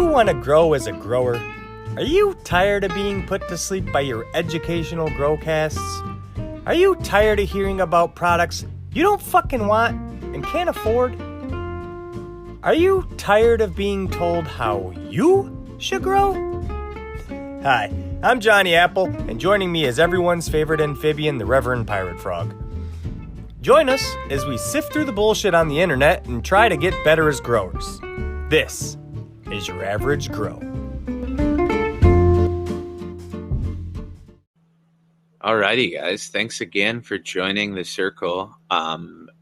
want to grow as a grower? Are you tired of being put to sleep by your educational growcasts? Are you tired of hearing about products you don't fucking want and can't afford? Are you tired of being told how you should grow? Hi, I'm Johnny Apple, and joining me is everyone's favorite amphibian, the Reverend Pirate Frog. Join us as we sift through the bullshit on the internet and try to get better as growers. This is your average grow. Alrighty, guys. Thanks again for joining the circle.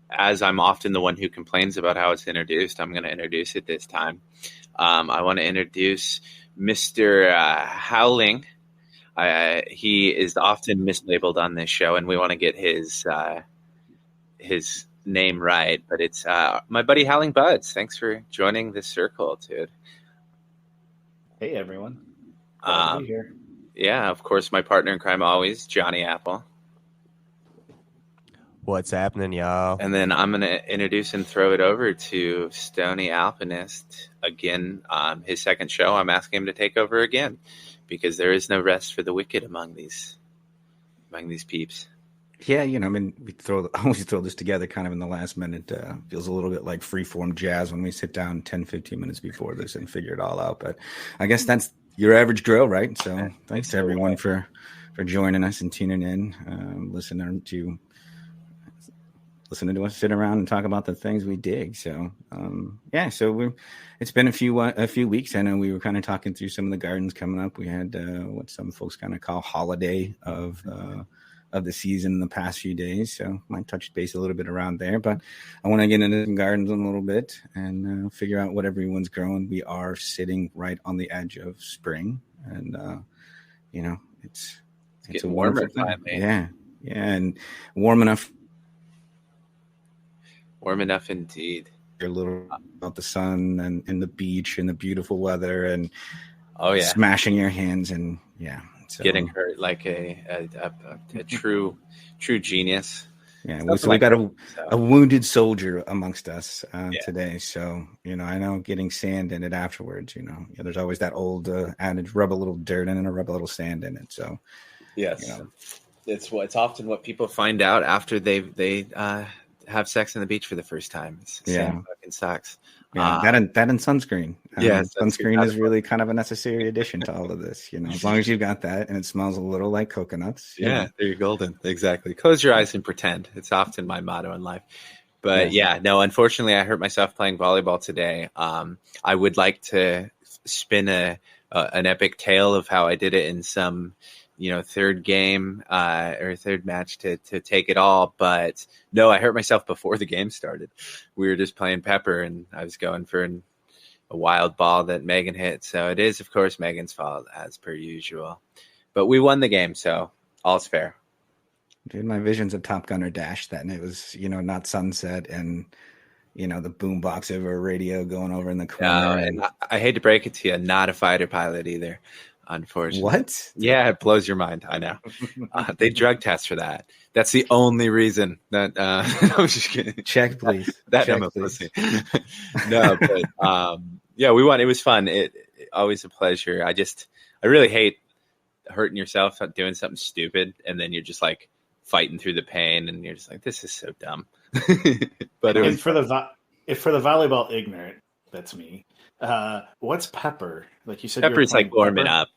As I'm often the one who complains about how it's introduced, I'm going to introduce it this time. I want to introduce Mr. Howling. He is often mislabeled on this show, and we want to get his name right. But it's my buddy Howlingbuds. Thanks for joining the circle, dude. Hey, everyone. Glad to be here. Yeah, of course, my partner in crime always, Johnny Apple. What's happening, y'all? And then I'm going to introduce and throw it over to Stoney Alpinist. Again, his second show, I'm asking him to take over again because there is no rest for the wicked among these peeps. Yeah, we always throw this together kind of in the last minute. Feels a little bit like freeform jazz when we sit down 10, 15 minutes before this and figure it all out. But I guess that's your average grow, right? So thanks to everyone for joining us and tuning in, listening to us sit around and talk about the things we dig. So it's been a few weeks. I know we were kind of talking through some of the gardens coming up. We had what some folks kind of call holiday of the season in the past few days. So might touch base a little bit around there, but I want to get into some gardens in a little bit and figure out what everyone's growing. We are sitting right on the edge of spring, and it's a warmer time, man. Yeah, and warm enough. Warm enough indeed. You're a little about the sun and the beach and the beautiful weather and smashing your hands and so, getting hurt like a true genius. Yeah, so we got a wounded soldier amongst us today. So I know getting sand in it afterwards. There's always that old adage: rub a little dirt in it or rub a little sand in it. So yes, it's often what people find out after they have sex on the beach for the first time. Sand fucking sucks. Yeah, that and sunscreen. Sunscreen is really kind of a necessary addition to all of this. As long as you've got that and it smells a little like coconuts. Yeah, they're golden. Exactly. Close your eyes and pretend. It's often my motto in life. But unfortunately, I hurt myself playing volleyball today. I would like to spin an epic tale of how I did it in some third game or third match to take it all. But no, I hurt myself before the game started. We were just playing pepper and I was going for a wild ball that Megan hit. So it is, of course, Megan's fault as per usual. But we won the game, so all's fair. Dude, my vision's of Top Gun or Dash then. It was, not sunset and, the boombox over a radio going over in the corner. And I hate to break it to you, not a fighter pilot either. Unfortunately. What? Yeah, it blows your mind. I know. They drug test for that. That's the only reason that I'm just kidding. Check, please. I'm a pussy. No, but we won. It was fun. It always a pleasure. I really hate hurting yourself doing something stupid, and then you're just like fighting through the pain, and you're just like, this is so dumb. But for the volleyball ignorant, that's me. What's pepper? Like you said, pepper's like warming up,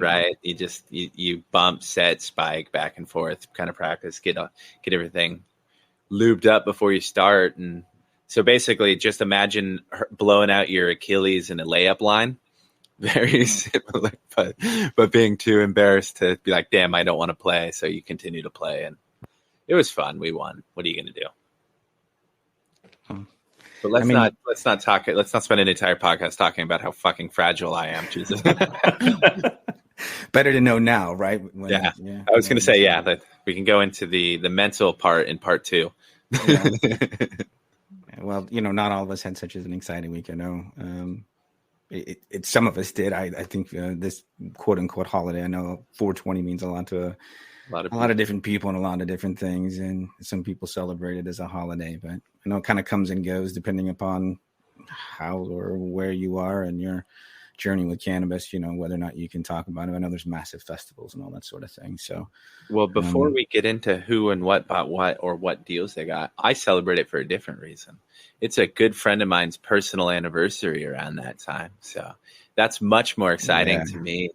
right? You bump, set, spike, back and forth, kind of practice, get everything lubed up before you start. And so basically just imagine blowing out your Achilles in a layup line. Very similar, but being too embarrassed to be like, damn, I don't want to play. So you continue to play, and it was fun. We won. What are you going to do? But let's not talk. Let's not spend an entire podcast talking about how fucking fragile I am. Jesus. Better to know now, right? I was going to say, that we can go into the mental part in part 2. Yeah. Well, not all of us had such an exciting week. I know some of us did. I think this quote unquote holiday. I know 420 means a lot to a lot of different people and a lot of different things, and some people celebrate it as a holiday, but I know it kind of comes and goes depending upon how or where you are and your journey with cannabis, whether or not you can talk about it. I know there's massive festivals and all that sort of thing. So, well, before we get into who and what bought what or what deals they got, I celebrate it for a different reason. It's a good friend of mine's personal anniversary around that time. So that's much more exciting to me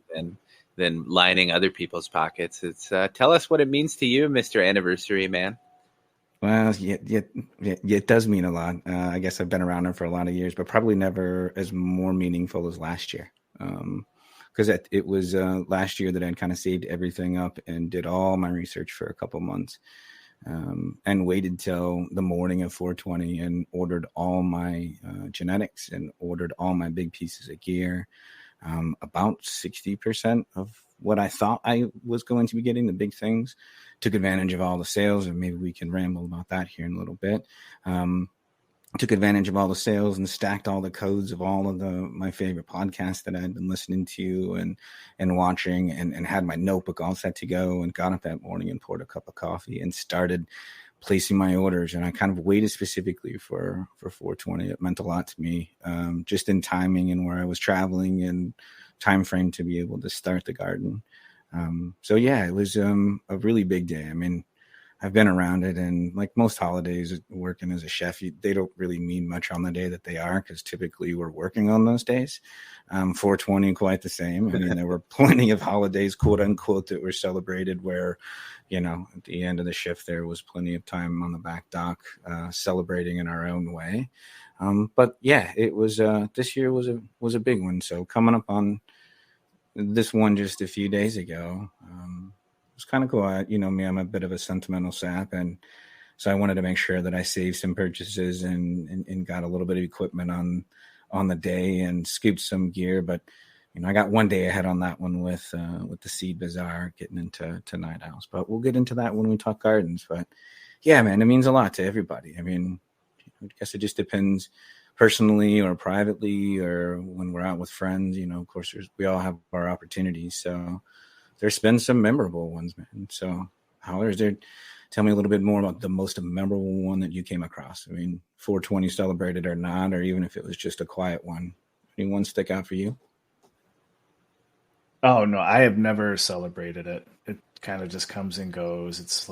than lining other people's pockets. It's tell us what it means to you, Mr. Anniversary Man. Well, yeah, it does mean a lot. I guess I've been around it for a lot of years, but probably never as more meaningful as last year. Because it was last year that I'd kind of saved everything up and did all my research for a couple months, and waited till the morning of 420 and ordered all my genetics and ordered all my big pieces of gear. About 60% of what I thought I was going to be getting, the big things. Took advantage of all the sales, and maybe we can ramble about that here in a little bit. Took advantage of all the sales and stacked all the codes of all of my favorite podcasts that I had been listening to and watching, and had my notebook all set to go, and got up that morning and poured a cup of coffee and started placing my orders. And I kind of waited specifically for 420. It meant a lot to me, just in timing and where I was traveling and time frame to be able to start the garden. So yeah, it was a really big day. I mean, I've been around it, and like most holidays, working as a chef, they don't really mean much on the day that they are, because typically we're working on those days. 420, quite the same. I mean, there were plenty of holidays, quote unquote, that were celebrated where, at the end of the shift, there was plenty of time on the back dock celebrating in our own way. But yeah, it was this year was a big one. So coming up on this one just a few days ago, it was kind of cool. Me, I'm a bit of a sentimental sap, and so I wanted to make sure that I saved some purchases and got a little bit of equipment on the day and scooped some gear. But I got one day ahead on that one with the Seed Bazaar, getting into Night Owls. But we'll get into that when we talk gardens. But yeah, man, it means a lot to everybody. I mean, I guess it just depends personally or privately, or when we're out with friends. Of course, we all have our opportunities. So there's been some memorable ones, man. So Howler, tell me a little bit more about the most memorable one that you came across. I mean, 420 celebrated or not, or even if it was just a quiet one. Anyone stick out for you? Oh no, I have never celebrated it. It kind of just comes and goes. It's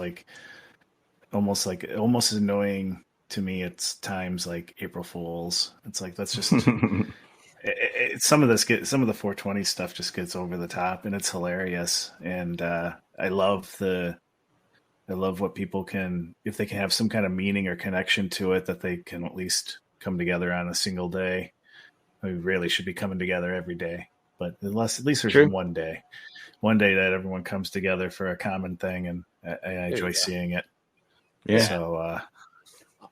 almost as annoying to me. It's times like April Fools. It's like, that's just some of the 420 stuff just gets over the top, and it's hilarious. And I love what people can, if they can have some kind of meaning or connection to it, that they can at least come together on a single day. We really should be coming together every day, but at least there's one day that everyone comes together for a common thing, and I enjoy seeing it. Yeah. So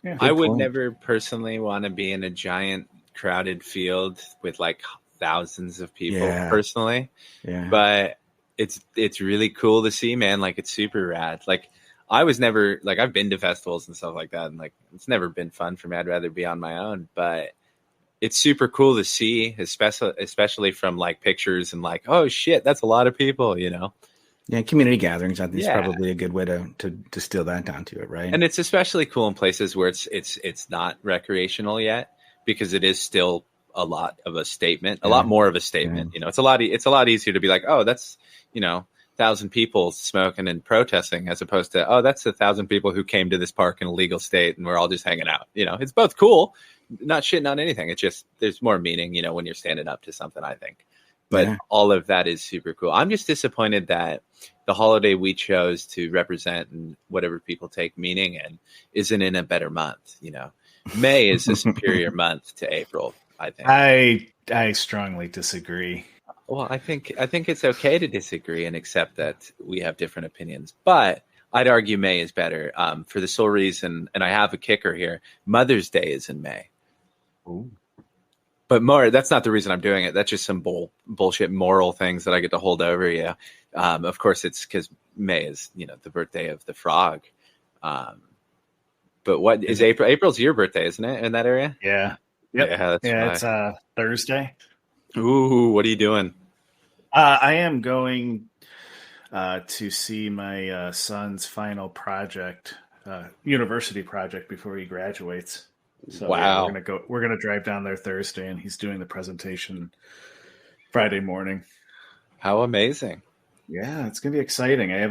yeah. I would never personally want to be in a giant crowded field with like thousands of people personally. Yeah. But it's really cool to see, man. Like, it's super rad. Like, I was never, like, I've been to festivals and stuff like that, and like, it's never been fun for me. I'd rather be on my own, but it's super cool to see, especially from like pictures and like, oh shit, that's a lot of people, Yeah, community gatherings, I think, is probably a good way to distill that down to it, right? And it's especially cool in places where it's not recreational yet, because it is still a lot of a statement, a lot more of a statement. It's a lot easier to be like, oh, that's 1,000 people smoking and protesting, as opposed to, oh, that's 1,000 people who came to this park in a legal state and we're all just hanging out. It's both cool, not shitting on anything. It's just, there's more meaning, when you're standing up to something, I think. But all of that is super cool. I'm just disappointed that the holiday we chose to represent and whatever people take meaning in isn't in a better month. May is a superior month to April, I think. I strongly disagree. Well, I think it's okay to disagree and accept that we have different opinions. But I'd argue May is better, for the sole reason, and I have a kicker here, Mother's Day is in May. Ooh. But that's not the reason I'm doing it. That's just some bullshit moral things that I get to hold over you. Of course, it's because May is, the birthday of the frog. But what is April? April's your birthday, isn't it, in that area? Yeah. Yep. Yeah, it's Thursday. Ooh, what are you doing? I am going to see my son's final project, university project, before he graduates. So Wow. we're gonna drive down there Thursday, and he's doing the presentation Friday morning. How amazing. Yeah, it's gonna be exciting. I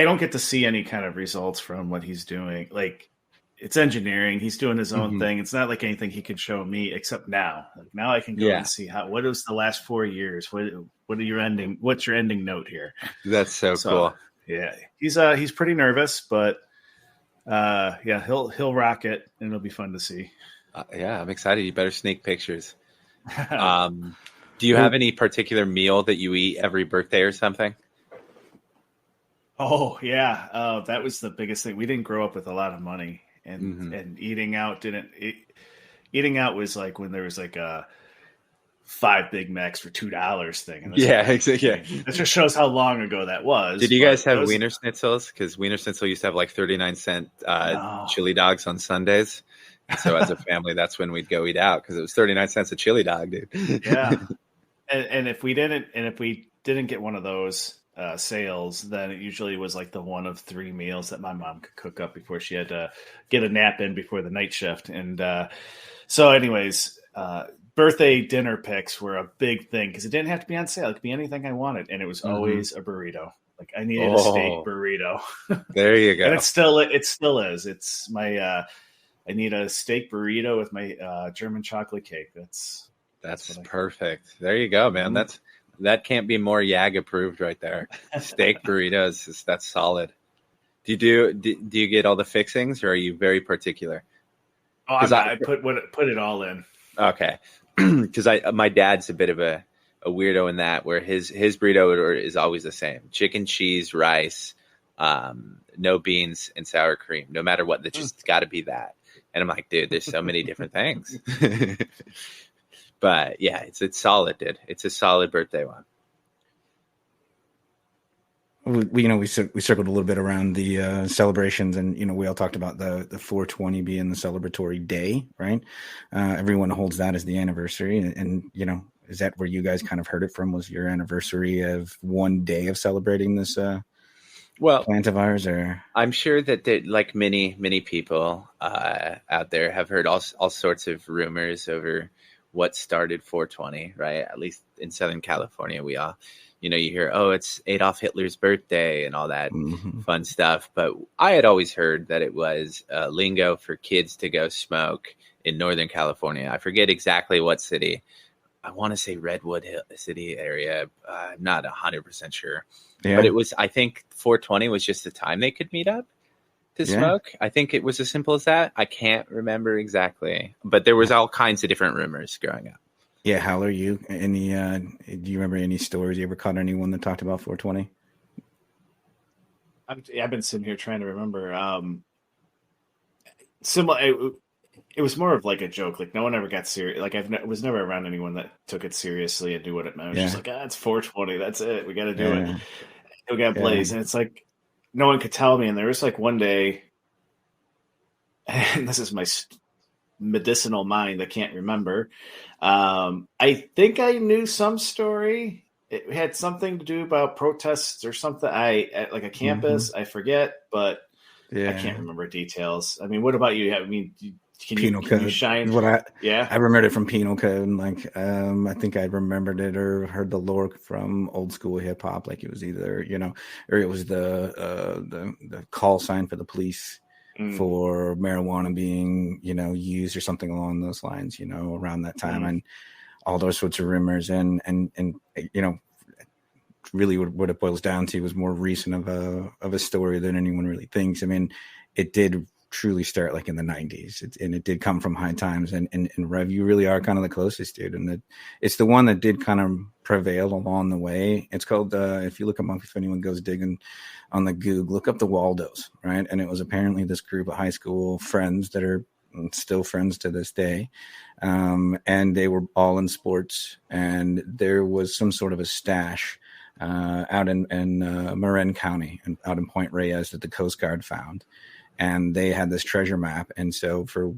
don't get to see any kind of results from what he's doing. Like, it's engineering. He's doing his own thing. It's not like anything he could show me, except now. Like, now I can go and see what was the last 4 years. What's your ending note here? That's so cool. Yeah, he's pretty nervous, but yeah, he'll rock it, and it'll be fun to see. Yeah, I'm excited. You better sneak pictures. Do you have any particular meal that you eat every birthday or something? Oh yeah, that was the biggest thing. We didn't grow up with a lot of money, and eating out eating out was like when there was like a 5 Big Macs for $2 thing. And exactly. Yeah. That just shows how long ago that was. Did you guys have Wiener Schnitzels? Because Wiener Schnitzel used to have like 39-cent chili dogs on Sundays. So as a family, that's when we'd go eat out because it was 39 cents a chili dog, dude. Yeah, and if we didn't get one of those sales, then it usually was like the one of 3 meals that my mom could cook up before she had to get a nap in before the night shift. And so, anyways, birthday dinner picks were a big thing because it didn't have to be on sale; it could be anything I wanted, and it was always a burrito. Like, I needed a steak burrito. There you go. And it still is. It's my. I need a steak burrito with my German chocolate cake. That's perfect. There you go, man. That can't be more YAG approved right there. Steak burritos, that's solid. Do you get all the fixings, or are you very particular? Oh, I put it all in. Okay, because my dad's a bit of a weirdo in that, where his burrito is always the same: chicken, cheese, rice, no beans, and sour cream. No matter what, it's just got to be that. And I'm like, dude, there's so many different things. But yeah, it's solid, dude. It's a solid birthday one. We circled a little bit around the celebrations, and we all talked about the 420 being the celebratory day, right? Everyone holds that as the anniversary, and is that where you guys kind of heard it from? Was your anniversary of one day of celebrating this plant of ours? Or I'm sure that like many people out there have heard all sorts of rumors over what started 420, right? At least in Southern California, we all, you hear, it's Adolf Hitler's birthday and all that fun stuff. But I had always heard that it was lingo for kids to go smoke in Northern California. I forget exactly what city. I want to say Redwood City area. I'm not 100% sure. Yeah. But it was, I think 420 was just the time they could meet up to smoke. I think it was as simple as that. I can't remember exactly, but there was all kinds of different rumors growing up. Yeah. Hal, are you do you remember any stories? You ever caught anyone that talked about 420? I've been sitting here trying to remember. Similar. It was more of like a joke. Like, no one ever got serious. Like, was never around anyone that took it seriously and knew what it meant. It was just like, it's 420. That's it. We got to do it. We got to blaze. And it's like, no one could tell me. And there was like one day, and this is my medicinal mind, I can't remember. I think I knew some story. It had something to do about protests or something. At like a campus, I forget, but I can't remember details. I mean, what about you? I mean, Penal Code. You shine? I remembered it from Penal Code. Like, I think I remembered it or heard the lore from old school hip hop. Like, it was either or it was the call sign for the police for marijuana being used or something along those lines. Around that time, and all those sorts of rumors, and really what it boils down to was more recent of a story than anyone really thinks. I mean, it did truly start like in the 90s, and it did come from High Times, and Rev, you really are kind of the closest dude, and it's the one that did kind of prevail along the way. It's called if you look them up, if anyone goes digging on the Goog, look up the Waldos, right? And it was apparently this group of high school friends that are still friends to this day, and they were all in sports, and there was some sort of a stash out in Marin County and out in Point Reyes that the Coast Guard found. And they had this treasure map. And so for,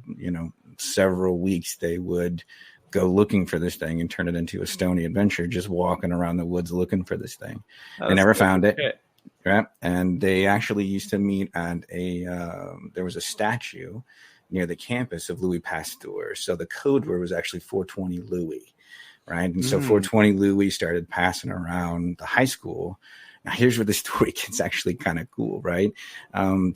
several weeks, they would go looking for this thing and turn it into a Stoney adventure, just walking around the woods looking for this thing. They never found it. Right. And they actually used to meet at there was a statue near the campus of Louis Pasteur. So the code word was actually 420 Louis. Right. And so 420 Louis started passing around the high school. Now, here's where the story gets actually kind of cool, right?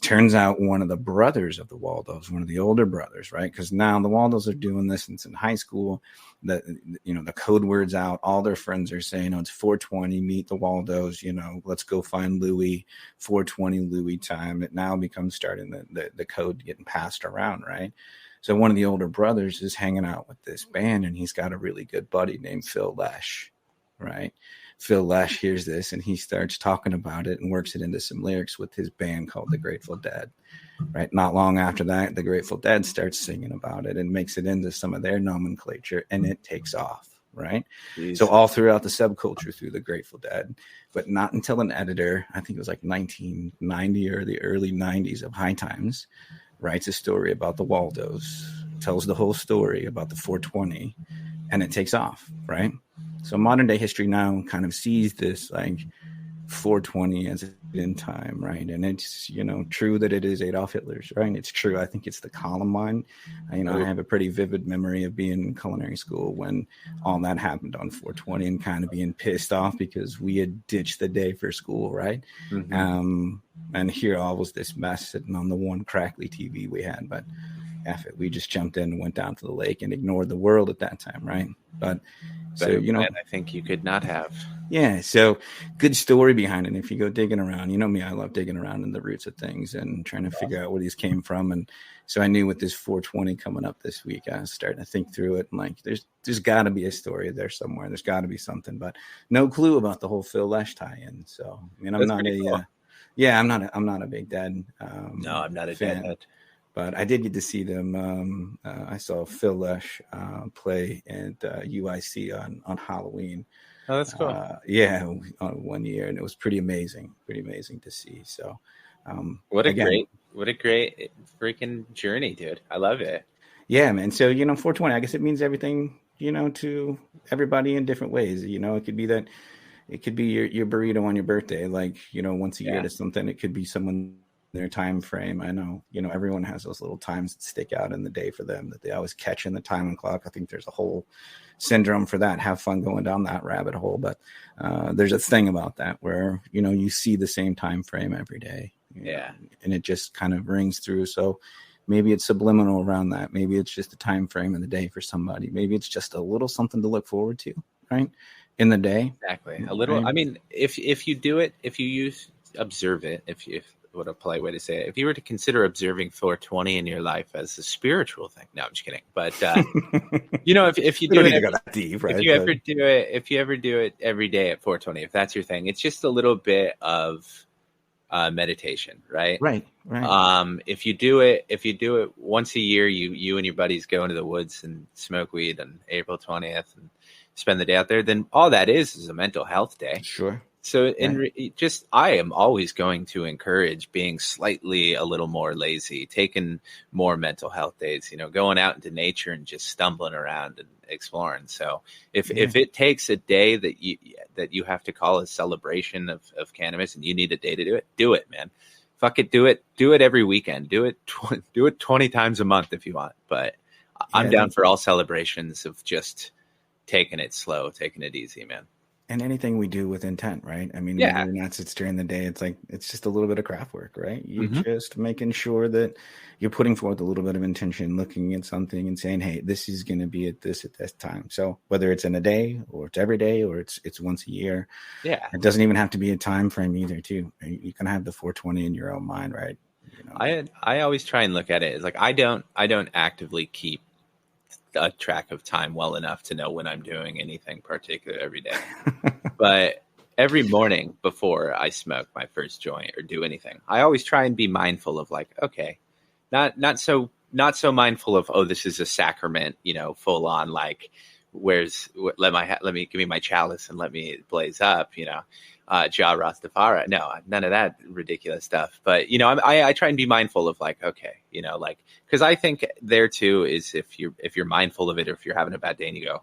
Turns out one of the brothers of the Waldos, one of the older brothers, right? Because now the Waldos are doing this since in high school. The code word's out. All their friends are saying, "Oh, it's 420. Meet the Waldos. Let's go find Louis. 420 Louis time." It now becomes starting the code getting passed around, right? So one of the older brothers is hanging out with this band, and he's got a really good buddy named Phil Lesh, right? Phil Lesh hears this and he starts talking about it and works it into some lyrics with his band called the Grateful Dead, right? Not long after that, the Grateful Dead starts singing about it and makes it into some of their nomenclature, and it takes off, right? Jeez. So all throughout the subculture through the Grateful Dead, but not until an editor, I think it was like 1990 or the early 90s of High Times, writes a story about the Waldos, tells the whole story about the 420, and it takes off, right? So modern day history now kind of sees this like 420 as in time, right? And it's, true that it is Adolf Hitler's, right? It's true. I think it's the Columbine. I have a pretty vivid memory of being in culinary school when all that happened on 420 and kind of being pissed off because we had ditched the day for school, right? Mm-hmm. And here all was this mess sitting on the one crackly TV we had, but F it, we just jumped in and went down to the lake and ignored the world at that time, right? But so, I think you could not have. Yeah, so good story behind it. If you go digging around, me, I love digging around in the roots of things and trying to figure out where these came from. And so I knew with this 420 coming up this week, I was starting to think through it. And like, there's got to be a story there somewhere. There's got to be something, but no clue about the whole Phil Lesh tie-in. So I'm not cool. I'm not a big Dead. No, I'm not a fan. Deadhead. But I did get to see them. I saw Phil Lesh play at UIC on Halloween. Oh, that's cool. One year, and it was pretty amazing to see. So, what a great freaking journey, dude! I love it. Yeah, man. So 420, I guess it means everything, to everybody in different ways. It could be that, it could be your burrito on your birthday, like once a year to something. It could be someone. Their time frame. I know, everyone has those little times that stick out in the day for them that they always catch in the time and clock. I think there's a whole syndrome for that. Have fun going down that rabbit hole. But there's a thing about that where, you see the same time frame every day. And it just kind of rings through. So maybe it's subliminal around that. Maybe it's just a time frame in the day for somebody. Maybe it's just a little something to look forward to, right? In the day. Exactly. A little, right? I mean, if you do it, if you observe it, if what a polite way to say it. If you were to consider observing 420 in your life as a spiritual thing, no, I'm just kidding. But if you do it, deep, right? If you ever do it every day at 420, if that's your thing, it's just a little bit of meditation, right? Right. If you do it once a year, you and your buddies go into the woods and smoke weed on April 20th and spend the day out there, then all that is a mental health day. Sure. So I am always going to encourage being slightly a little more lazy, taking more mental health days, going out into nature and just stumbling around and exploring. So if it takes a day that you have to call a celebration of cannabis and you need a day to do it, man. Fuck it. Do it every weekend. Do it 20 times a month if you want. But I'm down for all celebrations of just taking it slow, taking it easy, man. And anything we do with intent, right? I mean, whether or not it's during the day, it's just a little bit of craft work, right? You're just making sure that you're putting forth a little bit of intention, looking at something and saying, hey, this is going to be at this time. So whether it's in a day or it's every day or it's once a year, it doesn't even have to be a time frame either, too. You can have the 420 in your own mind, right? I always try and look at it as like, I don't actively keep a track of time well enough to know when I'm doing anything particular every day. But every morning before I smoke my first joint or do anything, I always try and be mindful of like, okay, not so mindful of, oh, this is a sacrament, full on, like, let me give me my chalice and let me blaze up, Ja Rastafari. No, none of that ridiculous stuff. But, I try and be mindful of like, okay, because I think there too is if you're mindful of it, or if you're having a bad day and you go,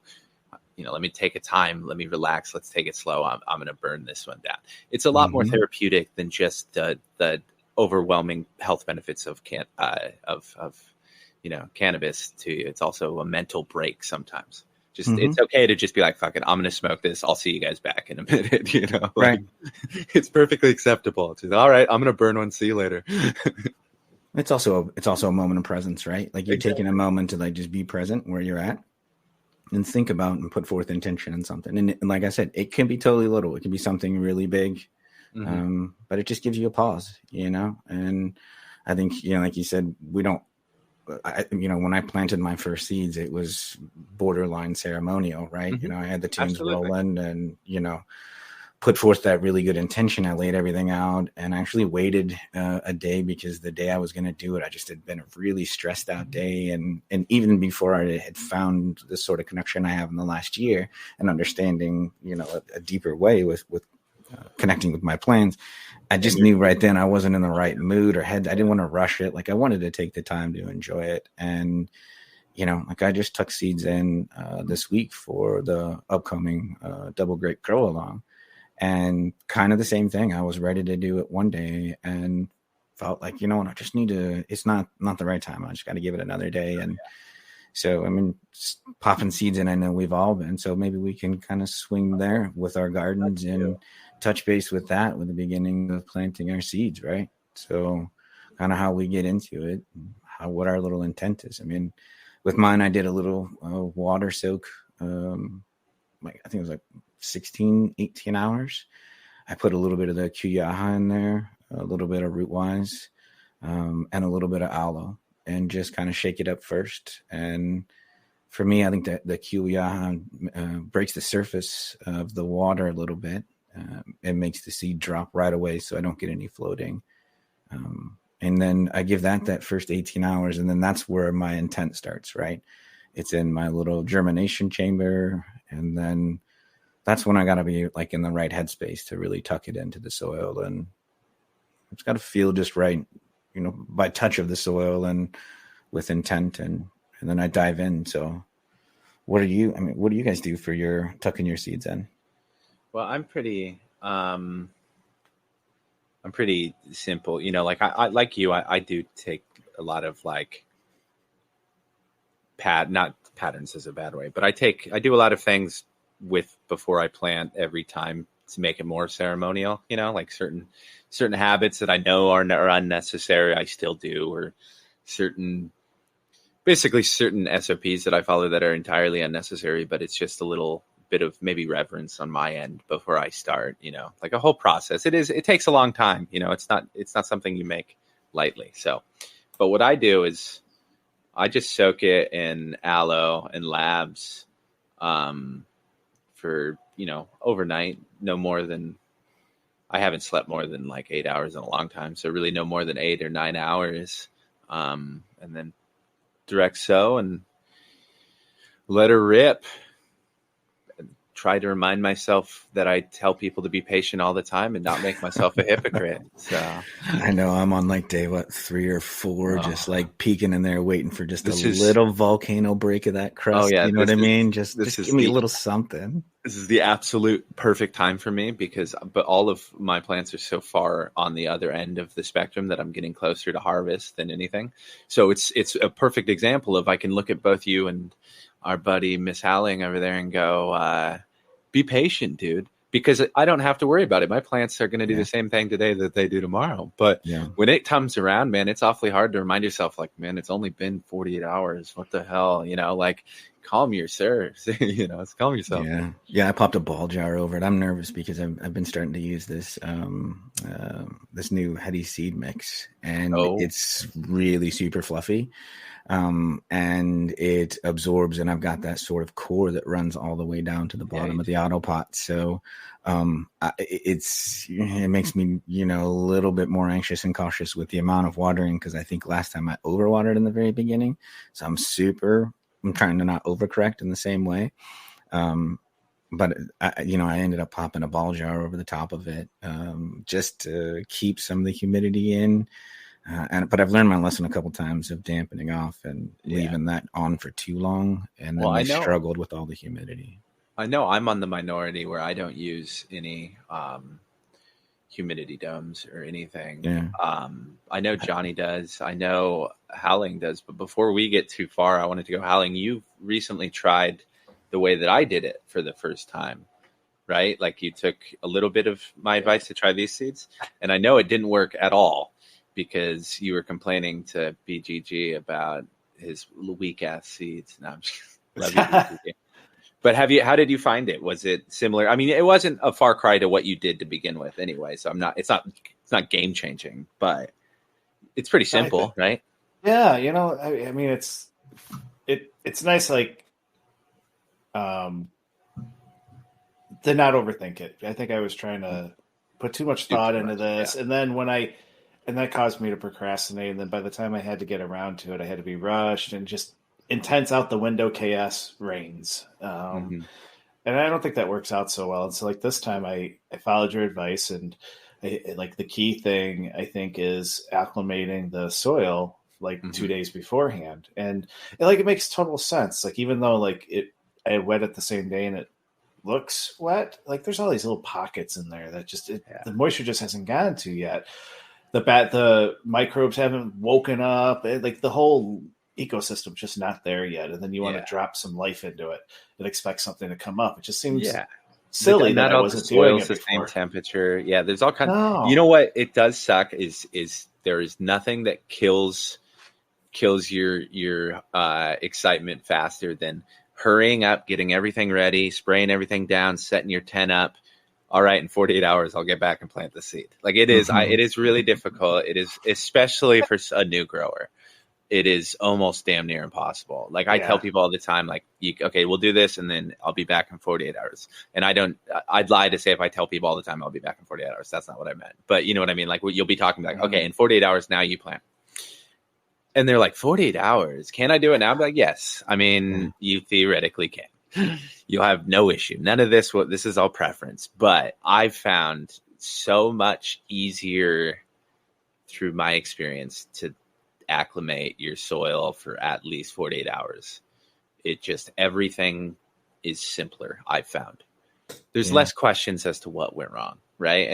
let me take a time, let me relax, let's take it slow. I'm going to burn this one down. It's a lot more therapeutic than just the overwhelming health benefits of cannabis to you. It's also a mental break sometimes. Just it's okay to just be like, fuck it, I'm gonna smoke this. I'll see you guys back in a minute. Right. It's perfectly acceptable. It's just, all right, I'm gonna burn one, see you later. It's also a moment of presence, right? Like you're taking a moment to like just be present where you're at and think about and put forth intention in something. And like I said, it can be totally little. It can be something really big. But it just gives you a pause, and I think, like you said, when I planted my first seeds, it was borderline ceremonial, right? I had the tunes rolling and, put forth that really good intention. I laid everything out and actually waited a day, because the day I was going to do it, I just had been a really stressed out day. And even before I had found this sort of connection I have in the last year and understanding, a deeper way with connecting with my plans, I just knew right then I wasn't in the right mood I didn't want to rush it. Like I wanted to take the time to enjoy it. And, I just took seeds in this week for the upcoming double grape grow along, and kind of the same thing. I was ready to do it one day and felt like, I just need to, it's not the right time. I just got to give it another day. And so, popping seeds in, I know we've all been, so maybe we can kind of swing there with our gardens and touch base with that with the beginning of planting our seeds, right? So kind of how we get into it, what our little intent is. With mine, I did a little water soak, I think it was like 16, 18 hours. I put a little bit of the Kuyaha in there, a little bit of Rootwise, and a little bit of aloe, and just kind of shake it up first. And for me, I think that the Kuyaha breaks the surface of the water a little bit. It makes the seed drop right away, so I don't get any floating. And then I give that first 18 hours, and then that's where my intent starts, right? It's in my little germination chamber, and then that's when I got to be like in the right headspace to really tuck it into the soil, and it's got to feel just right, by touch of the soil and with intent, and then I dive in. So what do you guys do for your tucking your seeds in? Well, I'm pretty simple, like I like you, I do take a lot of like not patterns is a bad way, but I do a lot of things before I plant every time to make it more ceremonial, like certain habits that I know are unnecessary, I still do, or certain SOPs that I follow that are entirely unnecessary, but it's just a little bit of maybe reverence on my end before I start, like a whole process. It takes a long time, it's not something you make lightly. So, but what I do is I just soak it in aloe and labs, for, overnight, no more than, I haven't slept more than like 8 hours in a long time. So really no more than 8 or 9 hours. And then direct sow and let her rip. Try to remind myself that I tell people to be patient all the time and not make myself a hypocrite. So I know I'm on like day 3 or 4, just like peeking in there, waiting for just little volcano break of that crust. You know what I mean? Just give me a little something. This is the absolute perfect time for me but all of my plants are so far on the other end of the spectrum that I'm getting closer to harvest than anything. So it's a perfect example of, I can look at both you and our buddy Miss Howling over there and go, be patient, dude, because I don't have to worry about it. My plants are going to do the same thing today that they do tomorrow. But when it comes around, man, it's awfully hard to remind yourself, like, man, it's only been 48 hours. What the hell? Like, calm yourself. Calm yourself. Yeah. I popped a ball jar over it. I'm nervous because I've been starting to use this this new heady seed mix, and it's really super fluffy. And it absorbs, and I've got that sort of core that runs all the way down to the bottom of the auto pot. So, it makes me, a little bit more anxious and cautious with the amount of watering, because I think last time I overwatered in the very beginning. So I'm trying to not overcorrect in the same way. But I ended up popping a ball jar over the top of it, just to keep some of the humidity in. But I've learned my lesson a couple times of dampening off and leaving that on for too long, and then I struggled with all the humidity. I know I'm on the minority where I don't use any humidity domes or anything. Yeah. I know Johnny does. I know Howling does. But before we get too far, I wanted to go, Howling, you recently tried the way that I did it for the first time, right? Like you took a little bit of my advice to try these seeds. And I know it didn't work at all because you were complaining to BGG about his weak ass seeds. No, I'm just love you, BGG. But how did you find it? Was it similar? I mean, it wasn't a far cry to what you did to begin with anyway. So it's not game changing, but it's pretty simple, right? Yeah. I mean, it's nice. Like, to not overthink it. I think I was trying to put too much thought into this. Yeah. And then and that caused me to procrastinate. And then by the time I had to get around to it, I had to be rushed and just intense out the window chaos reigns. And I don't think that works out so well. And so like this time I followed your advice, and like the key thing I think is acclimating the soil like 2 days beforehand. And it makes total sense. Like, even though like I wet it the same day and it looks wet, like there's all these little pockets in there that just the moisture just hasn't gotten to yet. The microbes haven't woken up. Like the whole ecosystem just not there yet, and then you want to drop some life into it and expect something to come up. It just seems silly that I wasn't doing it the before. Same temperature. Yeah, there's all kinds. No. You know what? It does suck. Is there is nothing that kills your excitement faster than hurrying up, getting everything ready, spraying everything down, setting your tent up. All right, in 48 hours, I'll get back and plant the seed. Like it is, it is really difficult. It is, especially for a new grower. It is almost damn near impossible. Like I tell people all the time, like, okay, we'll do this and then I'll be back in 48 hours. And I'd lie to say if I tell people all the time I'll be back in 48 hours. That's not what I meant. But you know what I mean? Like you'll be talking like, okay, in 48 hours now you plant. And they're like, 48 hours? Can I do it now? I'm like, yes. I mean, you theoretically can. You'll have no issue. None of this, this is all preference. But I've found so much easier through my experience to acclimate your soil for at least 48 hours. It just, everything is simpler. I've found there's less questions as to what went wrong. Right.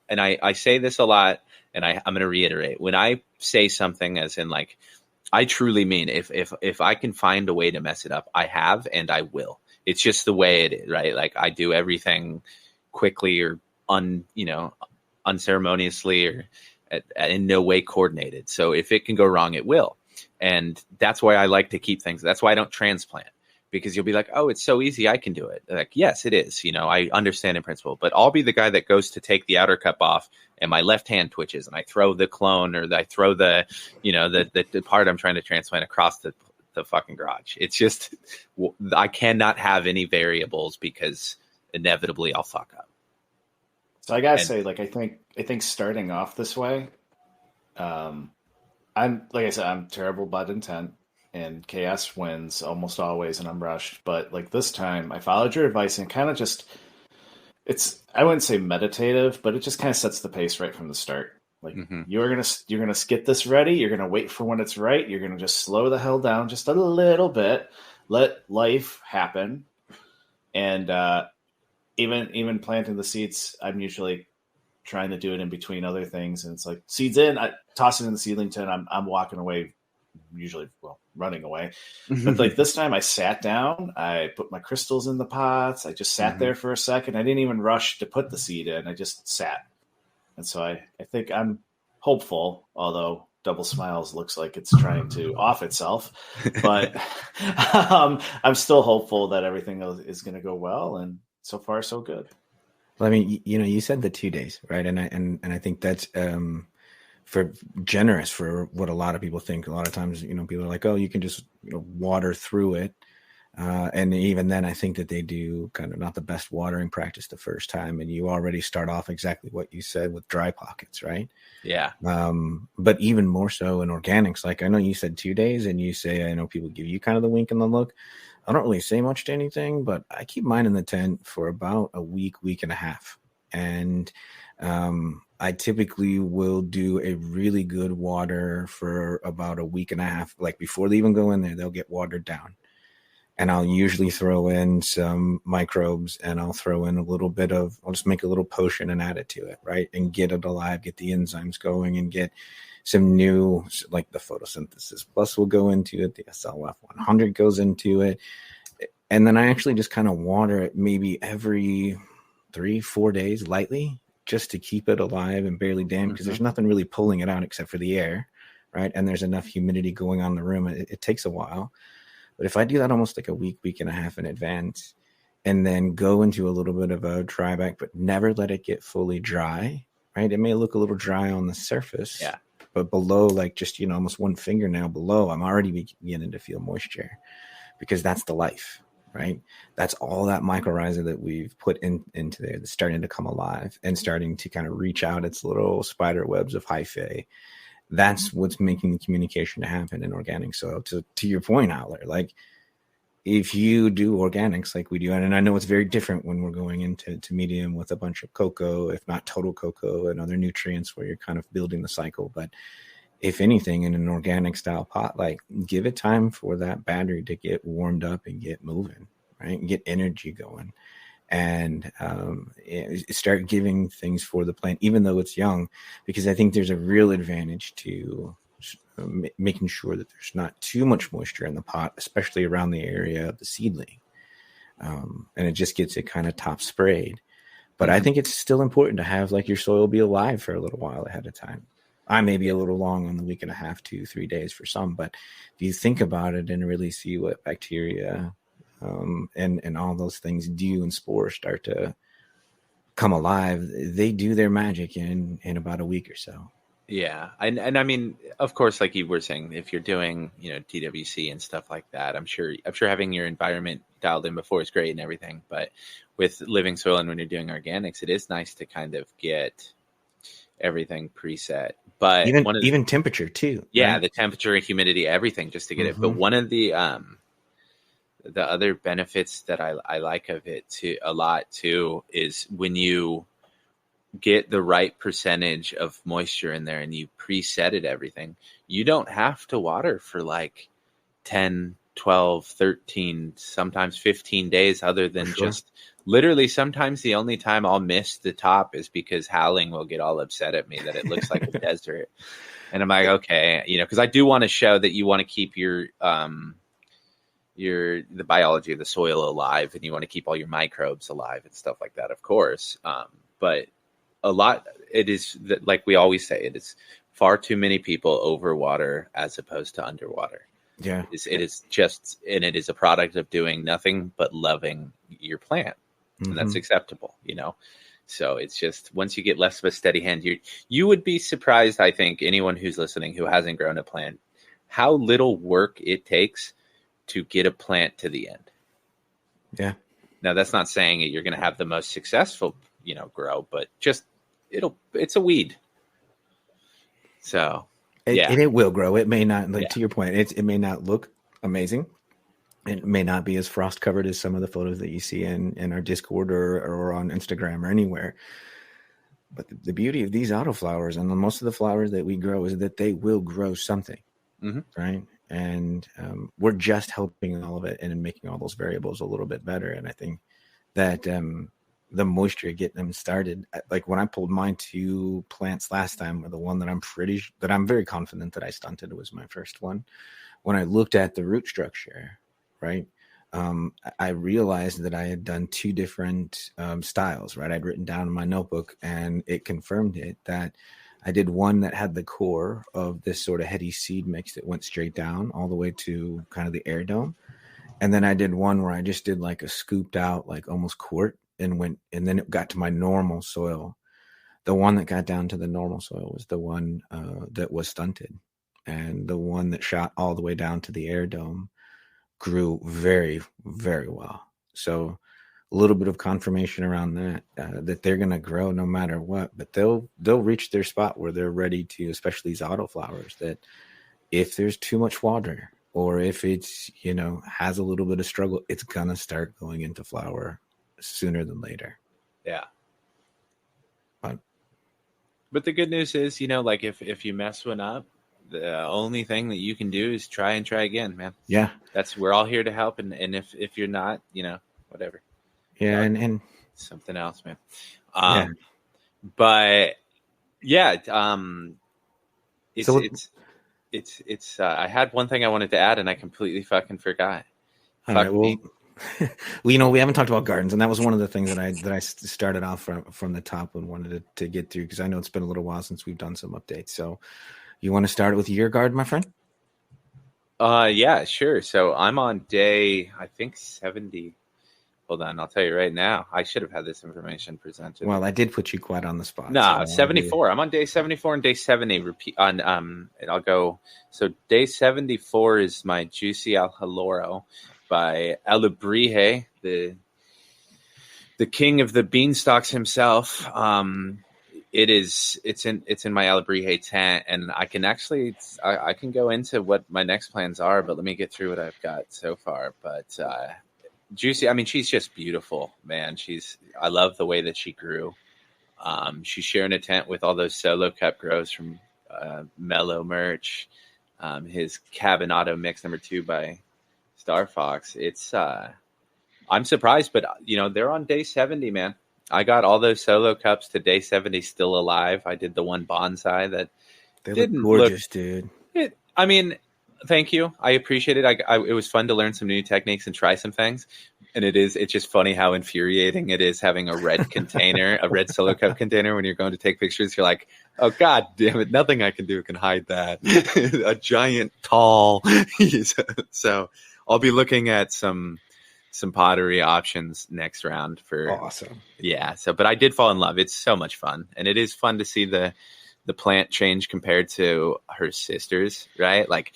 And I say this a lot, and I'm going to reiterate when I say something as in like, I truly mean if I can find a way to mess it up, I have, and I will. It's just the way it is. Right. Like I do everything quickly or unceremoniously or in no way coordinated. So if it can go wrong, it will. And that's why I like to keep things. That's why I don't transplant, because you'll be like, oh, it's so easy, I can do it. Like, yes, it is. I understand in principle, but I'll be the guy that goes to take the outer cup off and my left hand twitches and I throw the clone or I throw the part I'm trying to transplant across the fucking garage. It's just, I cannot have any variables because inevitably I'll fuck up. So I gotta say, like, I think starting off this way, I'm like I said, I'm terrible but intent, and chaos wins almost always, and I'm rushed. But like this time, I followed your advice and kind of just, I wouldn't say meditative, but it just kind of sets the pace right from the start. Like you're gonna get this ready. You're gonna wait for when it's right. You're gonna just slow the hell down just a little bit, let life happen, and even planting the seeds, I'm usually trying to do it in between other things. And it's like seeds in, I toss it in the seedling tin. I'm walking away, usually, running away. But like this time I sat down, I put my crystals in the pots. I just sat there for a second. I didn't even rush to put the seed in. I just sat. And so I think I'm hopeful, although Double Smiles looks like it's trying to off itself, but I'm still hopeful that everything is going to go well. And so far, so good. Well, I mean, you said the 2 days, right? And I think that's for generous for what a lot of people think. A lot of times, people are like, oh, you can just water through it. And even then, I think that they do kind of not the best watering practice the first time. And you already start off exactly what you said with dry pockets, right? Yeah. But even more so in organics, like I know you said 2 days, and you say, I know people give you kind of the wink and the look. I don't really say much to anything, but I keep mine in the tent for about a week and a half. And I typically will do a really good water for about a week and a half. Like before they even go in there, they'll get watered down. and I'll usually throw in some microbes, and I'll just make a little potion and add it to it, right? And get it alive, get the enzymes going, and get some new, like the photosynthesis plus will go into it. The SLF 100 goes into it. And then I actually just kind of water it maybe every 3-4 days lightly, just to keep it alive and barely damp, because there's nothing really pulling it out except for the air, right? And there's enough humidity going on in the room. It takes a while. But if I do that almost like a week and a half in advance, and then go into a little bit of a dry back, but never let it get fully dry, right? It may look a little dry on the surface, but below, like just, almost one fingernail below, I'm already beginning to feel moisture, because that's the life, right? That's all that mycorrhiza that we've put into there that's starting to come alive and starting to kind of reach out its little spider webs of hyphae. That's what's making the communication happen in organic soil. To your point, Howler, like if you do organics like we do, and I know it's very different when we're going into medium with a bunch of cocoa, if not total cocoa and other nutrients where you're kind of building the cycle. But if anything, in an organic style pot, like give it time for that battery to get warmed up and get moving, right? And get energy going. And start giving things for the plant, even though it's young, because I think there's a real advantage to making sure that there's not too much moisture in the pot, especially around the area of the seedling. And it just gets it kind of top sprayed. But I think it's still important to have like your soil be alive for a little while ahead of time. I may be a little long on the week and a half, 2-3 days for some, but if you think about it and really see what bacteria and all those things do, and spores start to come alive, they do their magic in about a week or so. Yeah. And I mean, of course, like you were saying, if you're doing, TWC and stuff like that, I'm sure having your environment dialed in before is great and everything. But with living soil and when you're doing organics, it is nice to kind of get everything preset. But even temperature too. Yeah, right? The temperature and humidity, everything, just to get it. But one of the other benefits that I like of it a lot too is when you get the right percentage of moisture in there and you preset it everything, you don't have to water for like 10, 12, 13, sometimes 15 days, other than just literally sometimes the only time I'll miss the top is because Howling will get all upset at me that it looks like a desert. And I'm like, okay, because I do want to show that you want to keep the biology of the soil alive, and you want to keep all your microbes alive and stuff like that, of course. But a lot, it is like we always say, it is far too many people overwater as opposed to underwater. Yeah. It is just, and it is a product of doing nothing but loving your plant. And that's acceptable, So it's just, once you get less of a steady hand, you would be surprised, I think, anyone who's listening who hasn't grown a plant, how little work it takes to get a plant to the end. Yeah. Now, that's not saying that you're going to have the most successful, grow, but just it's a weed. So, and it will grow. It may not, to your point, it may not look amazing. It may not be as frost covered as some of the photos that you see in our Discord or on Instagram or anywhere. But the beauty of these autoflowers and most of the flowers that we grow is that they will grow something, right? And we're just helping all of it and making all those variables a little bit better. And I think that the moisture, getting them started, like when I pulled my 2 plants last time, or the one that I'm very confident that I stunted was my first one. When I looked at the root structure, right, I realized that I had done 2 different styles, right? I'd written down in my notebook, and it confirmed it, that I did one that had the core of this sort of heady seed mix that went straight down all the way to kind of the air dome. And then I did one where I just did like a scooped out, like almost quart, and then it got to my normal soil. The one that got down to the normal soil was the one that was stunted. And the one that shot all the way down to the air dome grew very, very well. So a little bit of confirmation around that they're going to grow no matter what, but they'll reach their spot where they're ready to, especially these autoflowers, that if there's too much water, or if it's, has a little bit of struggle, it's going to start going into flower sooner than later. Yeah. But the good news is, like if you mess one up, the only thing that you can do is try and try again, man. Yeah. We're all here to help. And if you're not, whatever. Yeah. And something else, man. Yeah. But yeah, it's I had one thing I wanted to add and I completely fucking forgot. All right, well, we haven't talked about gardens, and that was one of the things that I started off from the top and wanted to get through, because I know it's been a little while since we've done some updates. So you want to start with your garden, my friend? Yeah, sure. So I'm on day, I think 70. Hold on, I'll tell you right now. I should have had this information presented. Well, I did put you quite on the spot. No, 74. I'm on day 74 and day 70. Repeat on and I'll go. So day 74 is my Juicy Al Haloro by Alebrije, the king of the beanstalks himself. It's in my Alebrije tent, and I can actually I can go into what my next plans are, but let me get through what I've got so far. But Juicy, I mean, she's just beautiful, man. I love the way that she grew. She's sharing a tent with all those solo cup grows from Mellow Merch, his Cabinado mix #2 by Star Fox. It's I'm surprised, but they're on day 70, man. I got all those solo cups to day 70 still alive. I did the one bonsai that they look gorgeous, dude. I mean, thank you. I appreciate it. It was fun to learn some new techniques and try some things. And it's just funny how infuriating it is having a red container, a red solo cup container when you're going to take pictures. You're like, oh, God damn it. Nothing I can do can hide that. A giant, tall. So I'll be looking at some pottery options next round for awesome. Yeah. But I did fall in love. It's so much fun. And it is fun to see the plant change compared to her sisters, right? Like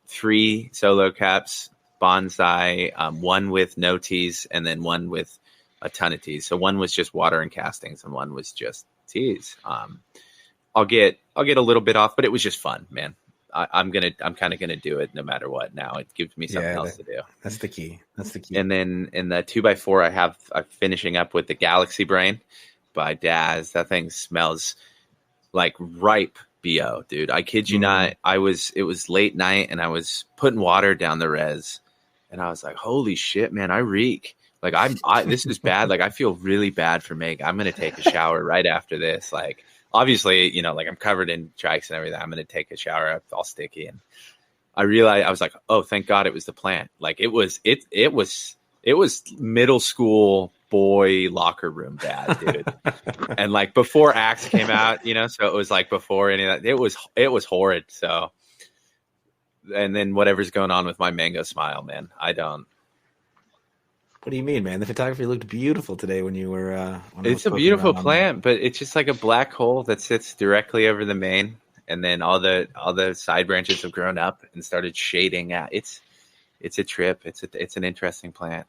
3 solo caps, bonsai, one with no teas, and then one with a ton of teas. So one was just water and castings, and one was just teas. I'll get a little bit off, but it was just fun, man. I'm kind of gonna do it no matter what. Now it gives me something else to do. That's the key. And then in the 2x4, I'm finishing up with the Galaxy Brain by Daz. That thing smells like ripe BO, dude. I kid you not. It was late night and I was putting water down the res, and I was like, holy shit, man, I reek. Like this is bad. Like I feel really bad for Meg. I'm gonna take a shower right after this. Like obviously, like I'm covered in trikes and everything. I'm gonna take a shower. I'm all sticky, and I realized I was like, oh, thank God it was the plant. Like it was middle school boy locker room dad, dude. And like before Axe came out, so it was like before any of that. It was horrid. So, and then whatever's going on with my mango smile, man, I don't. What do you mean, man? The photography looked beautiful today when you were. It's a beautiful plant, but it's just like a black hole that sits directly over the main, and then all the side branches have grown up and started shading out. It's a trip. It's an interesting plant.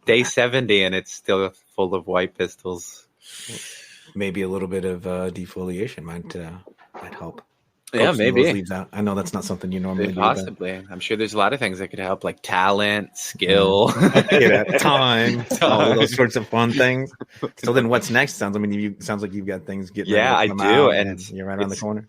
Day 70, and it's still full of white pistils. Maybe a little bit of defoliation might help. Yeah, maybe. Those leaves out. I know that's not something you normally do. Possibly. I'm sure there's a lot of things that could help, like talent, skill, time, all those sorts of fun things. So then, what's next? Sounds like you've got things getting. Yeah, I do, and you're right around the corner.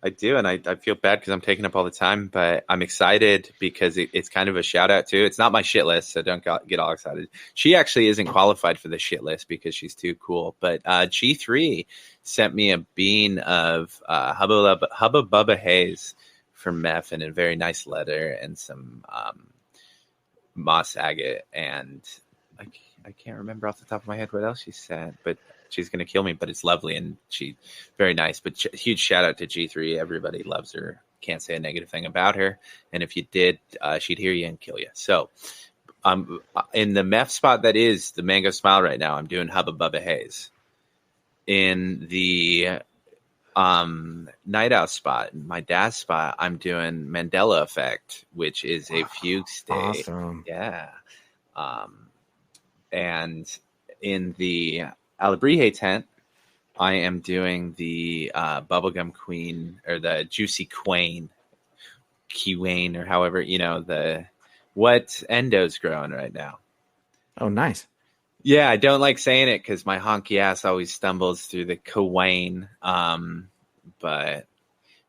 I do, and I feel bad because I'm taking up all the time, but I'm excited because it's kind of a shout out too. It's not my shit list, so don't get all excited. She actually isn't qualified for the shit list because she's too cool. But G3 sent me a bean of Hubba Bubba Haze from Meth in a very nice letter, and some moss agate, and I can't remember off the top of my head what else she said, but she's going to kill me, but it's lovely and she very nice. But huge shout out to G3. Everybody loves her. Can't say a negative thing about her. And if you did, she'd hear you and kill you. So in the meth spot that is the Mango Smile right now, I'm doing Hubba Bubba Haze. In the Night Owl spot, my dad's spot, I'm doing Mandela Effect, which is a fugue state. Awesome. Yeah. And in the Alebrije tent, I am doing the Bubblegum Queen, or the Juicy Quain, or however, what endo's growing right now. Oh, nice. Yeah, I don't like saying it because my honky ass always stumbles through the Quain. But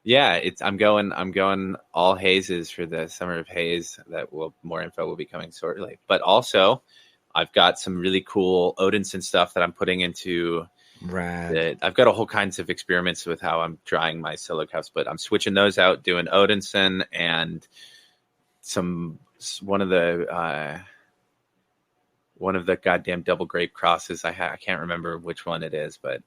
Yeah, I'm going all hazes for the Summer of Haze. More info will be coming shortly. But also, I've got some really cool Odinson stuff that I'm putting into. Rad. I've got a whole kinds of experiments with how I'm drying my solo cuffs, but I'm switching those out, doing Odinson and one of the goddamn double grape crosses. I can't remember which one it is, but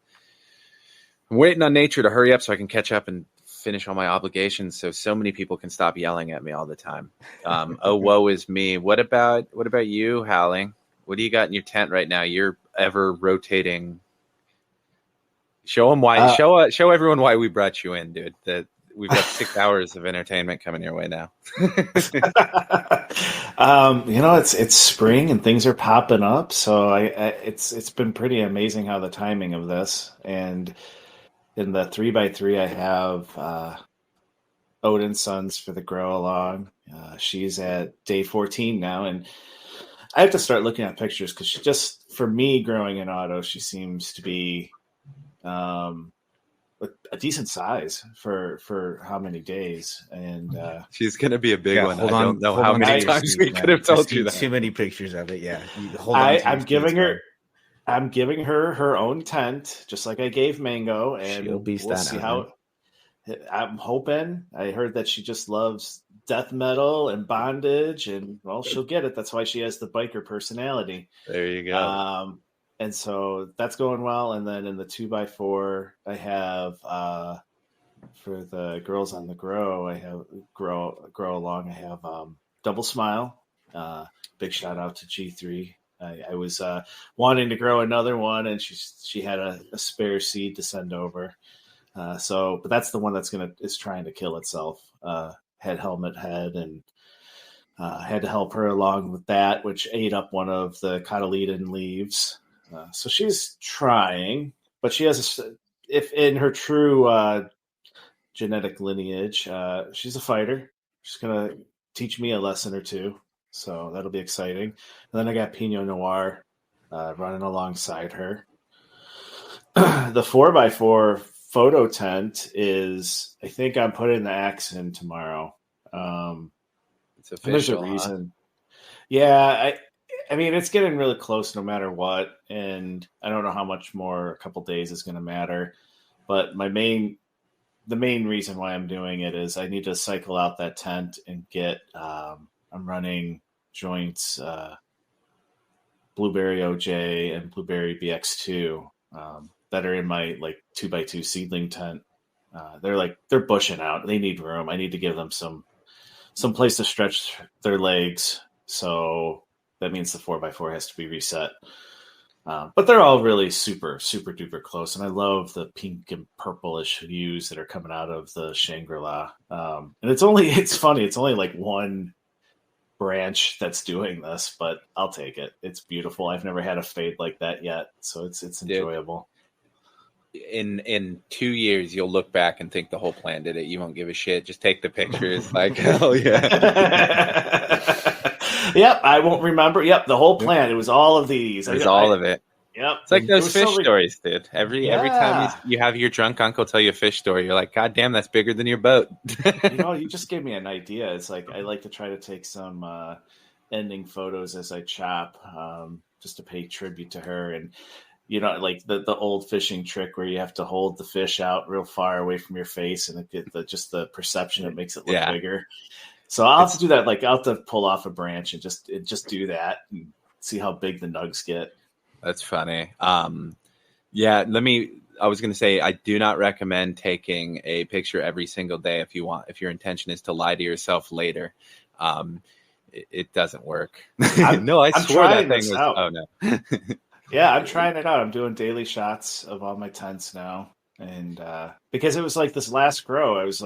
I'm waiting on nature to hurry up so I can catch up and finish all my obligations so many people can stop yelling at me all the time. Oh, woe is me. What about you, Howling? What do you got in your tent right now? You're ever rotating. Show them why. Show everyone why we brought you in, dude. That we've got 6 hours of entertainment coming your way now. It's spring and things are popping up, so it's been pretty amazing how the timing of this. And in the 3x3, I have Odin's Sons for the grow along. She's at day 14 now, and I have to start looking at pictures because she just, for me, growing in auto, she seems to be a decent size for how many days. And she's going to be a big one. Hold I on, don't know how many times we could have told you that. Too many pictures of it. Yeah, I'm giving her her own tent, just like I gave Mango, and we'll see how. I'm hoping. I heard that she just loves death metal and bondage, and well, she'll get it. That's why she has the biker personality. There you go. And so that's going well. And then in the 2x4, I have for the girls on the grow, I have grow along. I have Double Smile. Big shout out to G3. I was wanting to grow another one, and she had a spare seed to send over. But that's the one is trying to kill itself. Had helmet head, and had to help her along with that, which ate up one of the cotyledon leaves. So she's trying, but she has if in her true genetic lineage, she's a fighter. She's gonna teach me a lesson or two, so that'll be exciting. And then I got Pinot Noir running alongside her. The 4x4 photo tent is, I think I'm putting the axe in tomorrow. It's official. There's a reason. Yeah, I mean, it's getting really close no matter what, and I don't know how much more a couple days is going to matter. But the main reason why I'm doing it is I need to cycle out that tent and get. I'm running joints, Blueberry OJ and Blueberry BX2 that are in my 2x2 seedling tent. They're bushing out. They need room. I need to give them some place to stretch their legs. So that means the 4x4 has to be reset. But they're all really super, super duper close. And I love the pink and purplish hues that are coming out of the Shangri-La. And it's funny. It's only one branch that's doing this, but I'll take it. It's beautiful. I've never had a fade like that yet. So it's enjoyable. In 2 years, you'll look back and think the whole plan did it. You won't give a shit. Just take the pictures. Hell yeah. Yep, I won't remember. Yep, the whole plan. It was all of these. It was all of it. Yep. It's like those fish stories, dude. Every time you have your drunk uncle tell you a fish story, you're like, God damn, that's bigger than your boat. You just gave me an idea. It's like I like to try to take some ending photos as I chop, just to pay tribute to her. And the old fishing trick where you have to hold the fish out real far away from your face, and it get just the perception, it makes it look bigger. So I'll have to do that. I'll have to pull off a branch and just do that and see how big the nugs get. That's funny. I was going to say, I do not recommend taking a picture every single day if your intention is to lie to yourself later. It doesn't work. No, I swear that thing was, out. Oh no. Yeah, I'm trying it out. I'm doing daily shots of all my tents now. And because it was this last grow, I was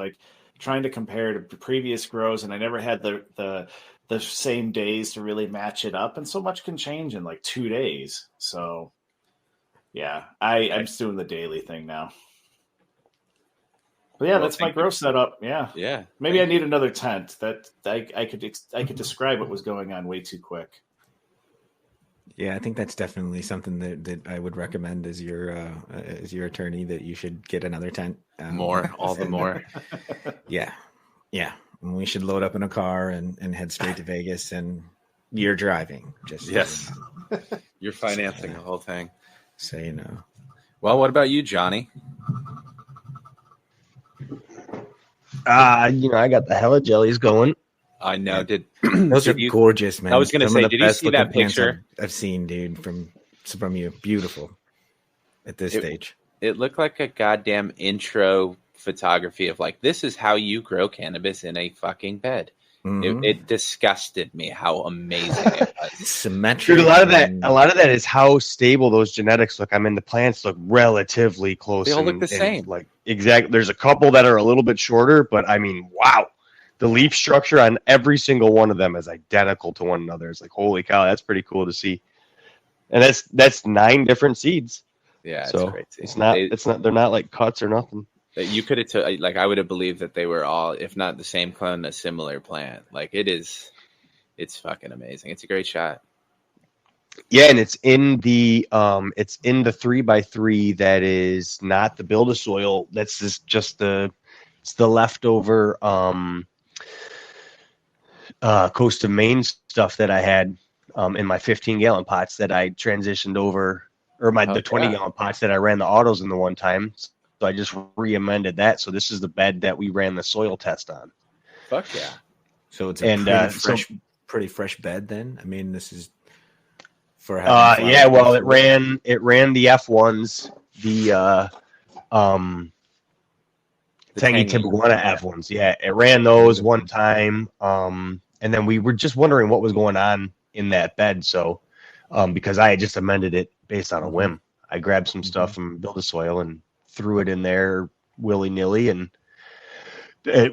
trying to compare to previous grows, and I never had the same days to really match it up. And so much can change in 2 days. So yeah, I'm just doing the daily thing now. But yeah, that's my grow setup. Yeah. Yeah. Maybe I need another tent. That I could describe what was going on way too quick. Yeah, I think that's definitely something that I would recommend as your attorney, that you should get another tent. All the more. Yeah, yeah. And we should load up in a car and head straight to Vegas, and you're driving. Just Yes. You're financing the whole thing. So you know. Well, what about you, Johnny? I got the hella jellies going. I know. Those are gorgeous, man. I was going to say, did you see that picture I've seen, dude, from you? Beautiful at this stage. It looked like a goddamn intro photography of like, this is how you grow cannabis in a fucking bed. Mm-hmm. It disgusted me how amazing it was. Symmetric. Dude, a lot of that is how stable those genetics look. I mean, the plants look relatively close. They all look the same. Like exactly. There's a couple that are a little bit shorter, but I mean, wow. The leaf structure on every single one of them is identical to one another. It's like, holy cow, that's pretty cool to see. And that's 9 different seeds. Yeah, so crazy. It's not. They're not like cuts or nothing. You could have I would have believed that they were all, if not the same clone, a similar plant. Like it's fucking amazing. It's a great shot. Yeah, and it's in the 3x3 that is not the build a soil. That's just the leftover Coast of Maine stuff that I had in my 15-gallon pots that I transitioned over, or the 20-gallon pots that I ran the autos in the one time. So I just re-amended that. So this is the bed that we ran the soil test on. Fuck yeah! So it's a pretty fresh bed then. I mean, this is for yeah. Well, it ran the F1s, the Tangy Timbuktuana F1s. Yeah, it ran those one time. And then we were just wondering what was going on in that bed. So because I had just amended it based on a whim, I grabbed some stuff from Build a Soil and threw it in there willy-nilly. And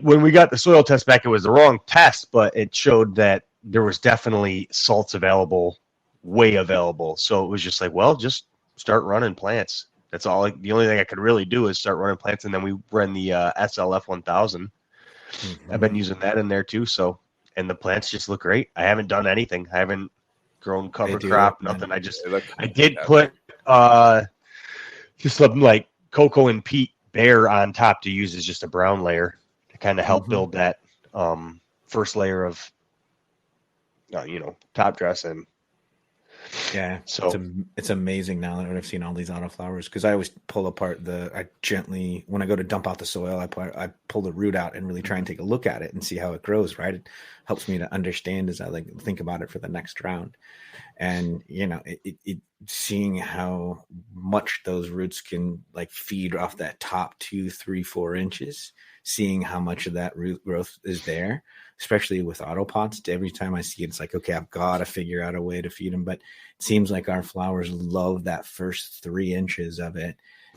when we got the soil test back, it was the wrong test, but it showed that there was definitely salts available, way available. So it was just like, well, just start running plants. That's all. The only thing I could really do is start running plants, and then we ran the SLF 1000. Mm-hmm. I've been using that in there too. So, and the plants just look great. I haven't done anything. I haven't grown cover crop, nothing. I did put just something like cocoa and peat bare on top to use as just a brown layer to kind of help build that first layer of top dress. And yeah, so it's amazing now that I've seen all these autoflowers, because I always pull apart when I go to dump out the soil, I pull the root out and really try and take a look at it and see how it grows. Right, it helps me to understand as I think about it for the next round. And it seeing how much those roots can feed off that top 2, 3, 4 inches, seeing how much of that root growth is there, especially with autopots. Every time I see it, it's like, okay, I've got to figure out a way to feed them. But it seems like our flowers love that first 3 inches of it.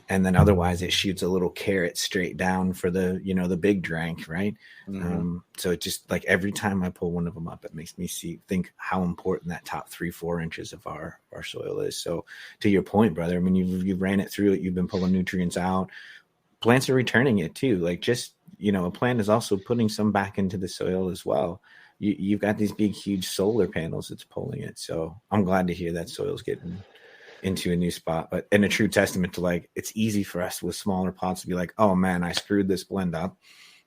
And then otherwise it shoots a little carrot straight down for the big drank, right? Mm-hmm. So it just every time I pull one of them up, it makes me think how important that top 3, 4 inches of our soil is. So to your point, brother, I mean, you've ran it through it. You've been pulling nutrients out. Plants are returning it too. A plant is also putting some back into the soil as well. You've got these big, huge solar panels that's pulling it. So I'm glad to hear that soil's getting into a new spot. But in a true testament to it's easy for us with smaller pots to be like, oh man, I screwed this blend up.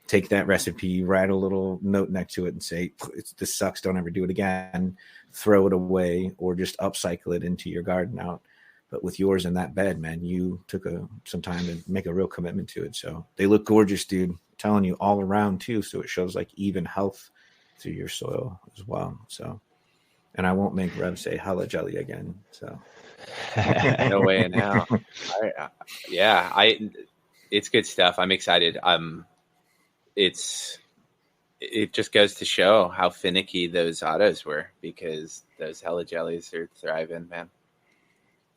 Take that recipe, write a little note next to it and say, this sucks, don't ever do it again. Throw it away or just upcycle it into your garden out. But with yours in that bed, man, you took some time to make a real commitment to it. So they look gorgeous, dude. I'm telling you, all around too. So it shows even health through your soil as well. So, and I won't make Rev say hella jelly again. So no way in hell. It's good stuff. I'm excited. It just goes to show how finicky those autos were, because those hella jellies are thriving, man.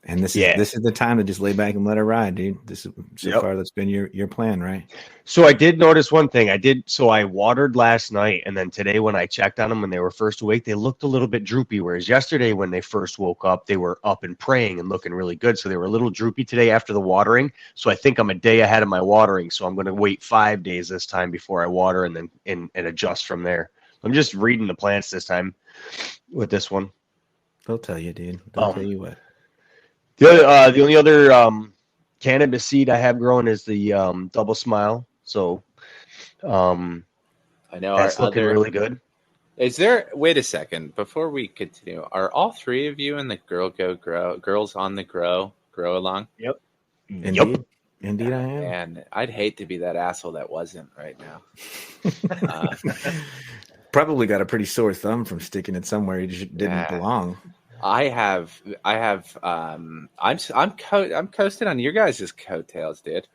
And this is the time to just lay back and let it ride, dude. This is far that's been your plan, right? So I did notice one thing. I watered last night, and then today when I checked on them when they were first awake, they looked a little bit droopy. Whereas yesterday when they first woke up, they were up and praying and looking really good. So they were a little droopy today after the watering. So I think I'm a day ahead of my watering. So I'm going to wait 5 days this time before I water, and then and adjust from there. I'm just reading the plants this time with this one. They'll tell you, dude. They'll tell you what. The only other cannabis seed I have grown is the double smile. So I know that's looking really good. Is there? Wait a second. Before we continue, are all three of you in the Girls on the Grow along? Yep. Indeed, I am. And I'd hate to be that asshole that wasn't right now. Probably got a pretty sore thumb from sticking it somewhere you just didn't belong. I'm coasting on your guys' coattails, dude.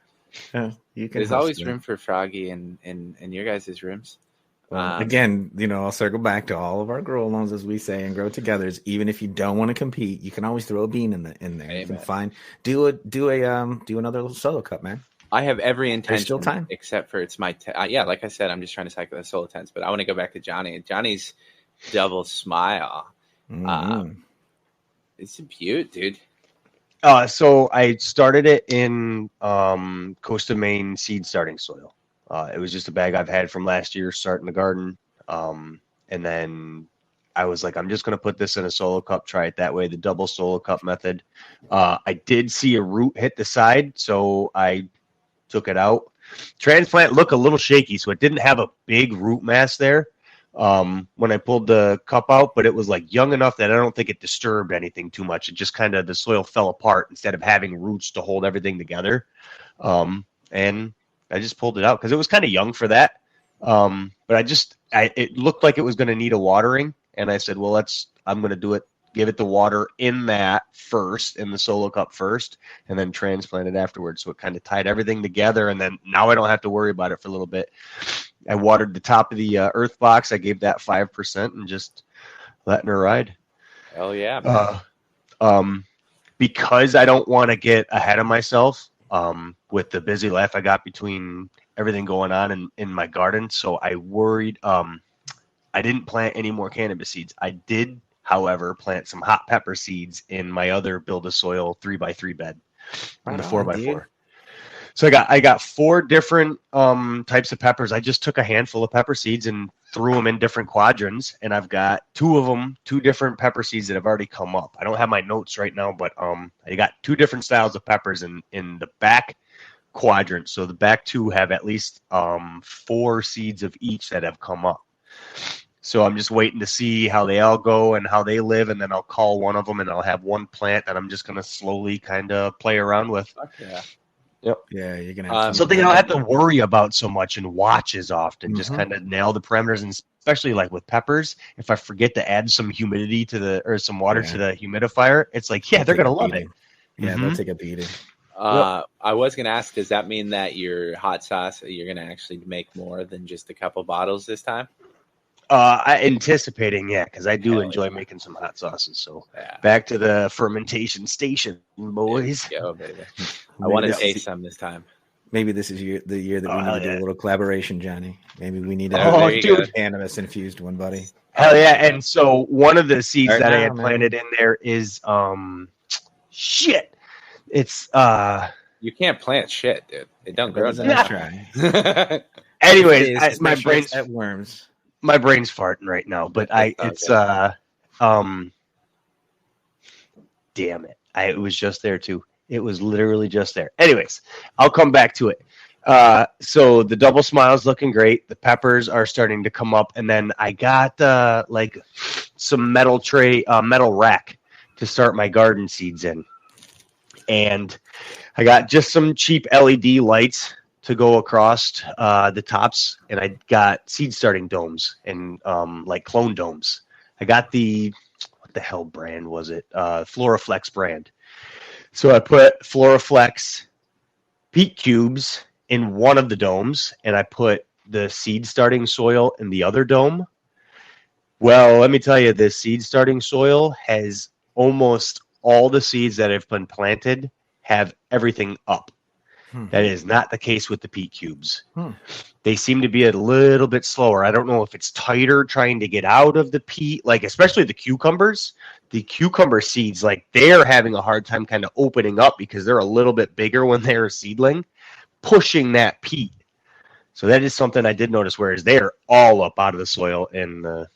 You can. There's always room for Froggy in your guys' rooms. Again, I'll circle back to all of our grow alongs, as we say, and grow togethers. Even if you don't want to compete, you can always throw a bean in there. Amen. You can do another little solo cup, man. I have every intention. There's still time, except for it's my like I said, I'm just trying to cycle the solo tents, but I want to go back to Johnny. Johnny's double smile. Mm-hmm. It's a beaut, dude. So I started it in Costa Maine seed starting soil. It was just a bag I've had from last year starting the garden. And then I was like, I'm just going to put this in a solo cup, try it that way, the double solo cup method. I did see a root hit the side, so I took it out. Transplant looked a little shaky, so it didn't have a big root mass there when I pulled the cup out, but it was like young enough that I don't think it disturbed anything too much. It just kind of, the soil fell apart instead of having roots to hold everything together. And I just pulled it out because it was kind of young for that. But it looked like it was going to need a watering. And I said, well, I'm going to do it, give it the water in that first, in the solo cup first, and then transplant it afterwards. So it kind of tied everything together. And then now I don't have to worry about it for a little bit. I watered the top of the earth box. I gave that 5% and just letting her ride. Hell yeah. Because I don't want to get ahead of myself with the busy life I got between everything going on in my garden. So I worried I didn't plant any more cannabis seeds. I did, however, plant some hot pepper seeds in my other build-a-soil 3x3 bed in the 4x4. So I got 4 different types of peppers. I just took a handful of pepper seeds and threw them in different quadrants, and I've got 2 different pepper seeds that have already come up. I don't have my notes right now, but I got 2 different styles of peppers in the back quadrant. So the back 2 have at least 4 seeds of each that have come up. So I'm just waiting to see how they all go and how they live, and then I'll call one of them, and I'll have one plant that I'm just going to slowly kind of play around with. Fuck yeah. Yep. Yeah, you're going to have something I don't have to worry about so much and watch as often. Just kind of nail the parameters, and especially like with peppers, if I forget to add some humidity to some water to the humidifier, it's like, they're going to love it. Yeah, they'll take a beating. I was going to ask, does that mean that your hot sauce, you're going to actually make more than just a couple bottles this time? Anticipating, because I do enjoy making some hot sauces. So back to the fermentation station, boys. Go, baby. I want to taste some this time. Maybe this is the year that we need to do a little collaboration, Johnny. Maybe we need a cannabis infused one, buddy. Hell yeah! And so one of the seeds that I had planted in there is shit. It's you can't plant shit, dude. It don't grow. Try. Anyways, my brain's at worms. My brain's farting right now, but damn it. It was just there too. It was literally just there. Anyways, I'll come back to it. So the double smile's looking great. The peppers are starting to come up, and then I got like some metal rack to start my garden seeds in. And I got just some cheap LED lights to go across the tops, and I got seed starting domes and like clone domes. I got what the hell brand was it? Floraflex brand. So I put Floraflex peat cubes in one of the domes, and I put the seed starting soil in the other dome. Well, let me tell you, this seed starting soil has almost all the seeds that have been planted have everything up. That is not the case with the peat cubes. They seem to be a little bit slower. I don't know if it's tighter trying to get out of the peat, like especially the cucumbers. The cucumber seeds, like they're having a hard time kind of opening up because they're a little bit bigger when they're a seedling, pushing that peat. So that is something I did notice, whereas they're all up out of the soil in the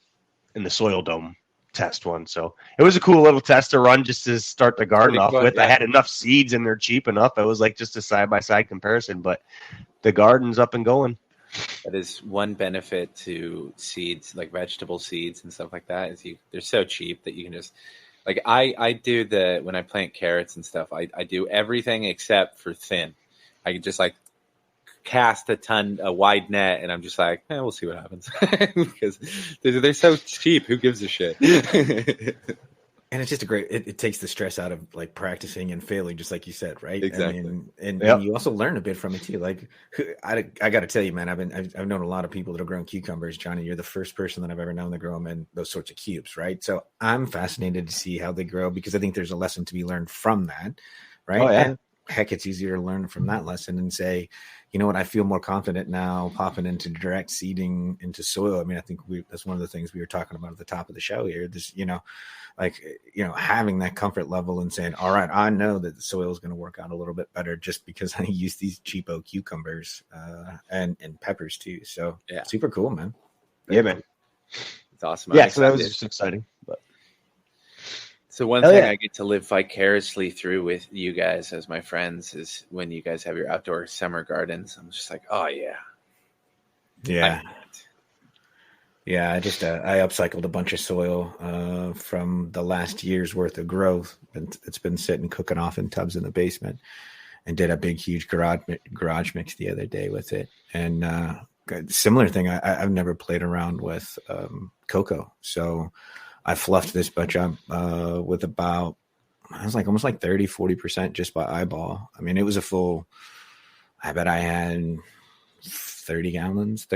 soil dome test one. So it was a cool little test to run just to start the garden Pretty off cool, with. yeah. I had enough seeds and they're cheap enough. It was like just a side-by-side comparison, but the garden's up and going. That is one benefit to seeds, like vegetable seeds and stuff like that, is they're so cheap that you can just, like, I do when I plant carrots and stuff, I do everything except for thin. I can just like cast a wide net, and I'm just like, we'll see what happens because they're so cheap. Who gives a shit? And it's just it takes the stress out of like practicing and failing, just like you said, right? Exactly. I mean, and Yep. you also learn a bit from it too. Like, I got to tell you, man, I've known a lot of people that have grown cucumbers, Johnny. You're the first person that I've ever known to grow them in those sorts of cubes, right? So I'm fascinated to see how they grow because I think there's a lesson to be learned from that, right? Oh, yeah. And heck, it's easier to learn from that lesson and say, you know what, I feel more confident now popping into direct seeding into soil. I mean, I think that's one of the things we were talking about at the top of the show here. This, having that comfort level and saying, all right, I know that the soil is going to work out a little bit better just because I use these cheapo cucumbers and peppers too. So yeah, super cool, man. Yeah, man. It's awesome. Yeah, so that was just exciting. But so one thing I get to live vicariously through with you guys as my friends is when you guys have your outdoor summer gardens. I'm just like, oh yeah. Yeah. Yeah, I upcycled a bunch of soil from the last year's worth of growth. It's been sitting cooking off in tubs in the basement, and did a big, huge garage mix the other day with it. And similar thing, I've never played around with cocoa, so I fluffed this bunch up with about, I was like almost like 30-40% just by eyeball. I mean, it was a full. I bet I had 40 gallons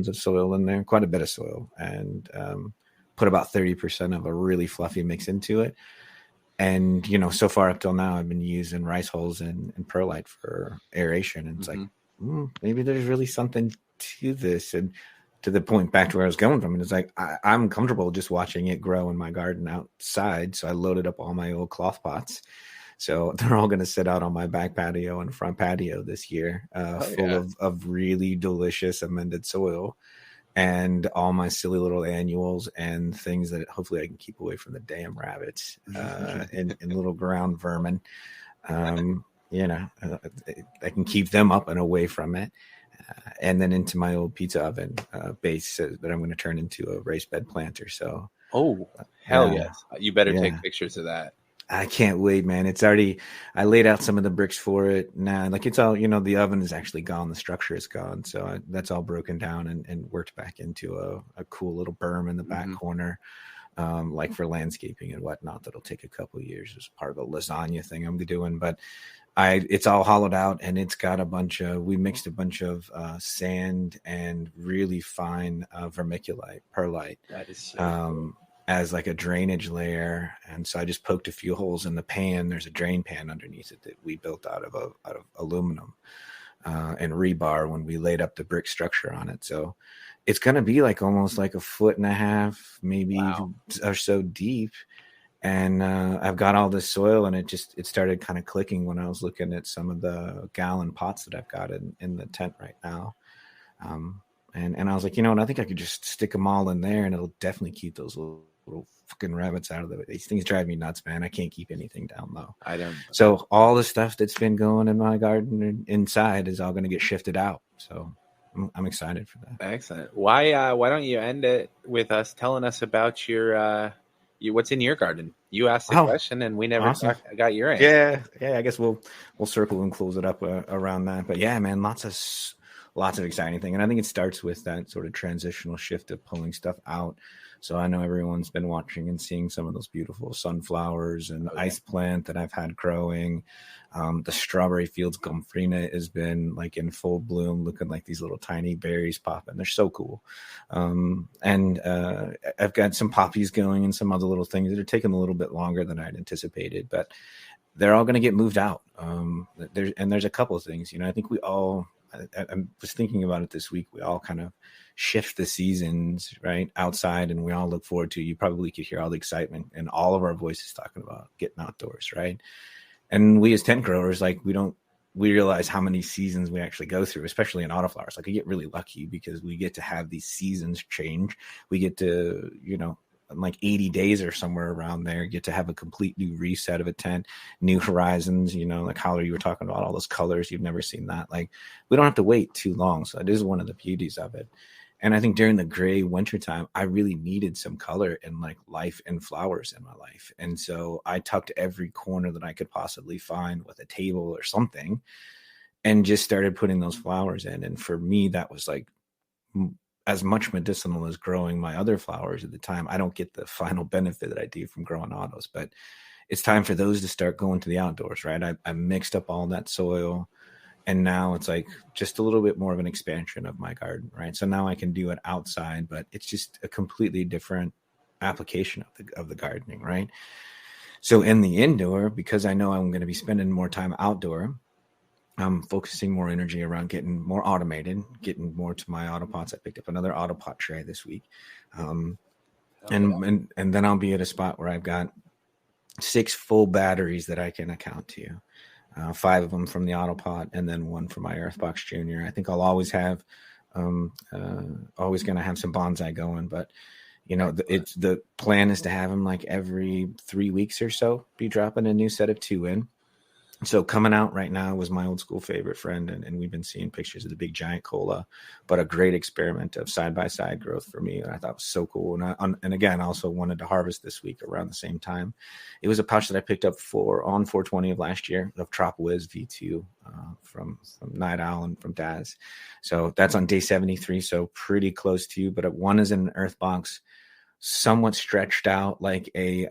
of soil in there, quite a bit of soil, and put about 30% of a really fluffy mix into it. And, so far up till now, I've been using rice hulls and perlite for aeration. And it's like, maybe there's really something to this. And to the point back to where I was going from, and it's like, I'm comfortable just watching it grow in my garden outside. So I loaded up all my old cloth pots. So they're all going to sit out on my back patio and front patio this year, full of really delicious amended soil and all my silly little annuals and things that hopefully I can keep away from the damn rabbits and little ground vermin. I can keep them up and away from it. And then into my old pizza oven base that I'm going to turn into a raised bed planter. So, hell yes. You better take pictures of that. I can't wait, man. It's already, I laid out some of the bricks for it. Now, like it's all, the oven is actually gone. The structure is gone. So that's all broken down and worked back into a cool little berm in the back corner, like for landscaping and whatnot. That'll take a couple of years as part of a lasagna thing I'm doing. But it's all hollowed out, and it's got we mixed a bunch of sand and really fine vermiculite, perlite. That is so cool. As like a drainage layer. And so I just poked a few holes in the pan. There's a drain pan underneath it that we built out of aluminum and rebar when we laid up the brick structure on it. So it's going to be like almost like 1.5 feet, maybe or so deep. And I've got all this soil, and it started kind of clicking when I was looking at some of the gallon pots that I've got in the tent right now. And I was like, I think I could just stick them all in there, and it'll definitely keep those little fucking rabbits out of the way. These things drive me nuts, man. I can't keep anything down low. I don't. So all the stuff that's been going in my garden inside is all going to get shifted out. So I'm excited for that. Excellent. Why don't you end it with us telling us about your what's in your garden? You asked the question, and we never got your answer. Yeah. I guess we'll circle and close it up around that. But yeah, man, lots of exciting thing. And I think it starts with that sort of transitional shift of pulling stuff out. So I know everyone's been watching and seeing some of those beautiful sunflowers and ice plant that I've had growing. The strawberry fields Gomfrina has been like in full bloom, looking like these little tiny berries popping. They're so cool. And I've got some poppies going and some other little things that are taking a little bit longer than I'd anticipated, but they're all going to get moved out. There's a couple of things, I think I was thinking about it this week. We all kind of shift the seasons right outside, and we all look forward to, you probably could hear all the excitement and all of our voices talking about getting outdoors. Right. And we as tent growers, like we realize how many seasons we actually go through, especially in autoflowers. Like I get really lucky because we get to have these seasons change. We get to, like 80 days or somewhere around there, get to have a complete new reset of a tent, new horizons, like how you were talking about all those colors. You've never seen that. Like, we don't have to wait too long. So it is one of the beauties of it. And I think during the gray wintertime, I really needed some color and like life and flowers in my life. And so I tucked every corner that I could possibly find with a table or something and just started putting those flowers in. And for me, that was like as much medicinal as growing my other flowers at the time. I don't get the final benefit that I do from growing autos, but it's time for those to start going to the outdoors, right? I mixed up all that soil, and now it's like just a little bit more of an expansion of my garden, right? So now I can do it outside, but it's just a completely different application of the gardening, right? So in the indoor, because I know I'm going to be spending more time outdoor, I'm focusing more energy around getting more automated, getting more to my autopots. I picked up another autopot tray this week. And then I'll be at a spot where I've got 6 full batteries that I can account to. 5 of them from the autopot and then 1 from my Earthbox Junior. I think I'll always have, always going to have some bonsai going, but the plan is to have them like every 3 weeks or so, be dropping a new set of 2 in. So coming out right now was my old school favorite friend, and we've been seeing pictures of the big giant cola, but a great experiment of side-by-side growth for me. And I thought it was so cool. And again, I also wanted to harvest this week around the same time. It was a pouch that I picked up on 420 of last year of Trop Wiz V2 from Night Owl and from Daz. So that's on day 73, so pretty close to you. But one is in an earth box, somewhat stretched out like in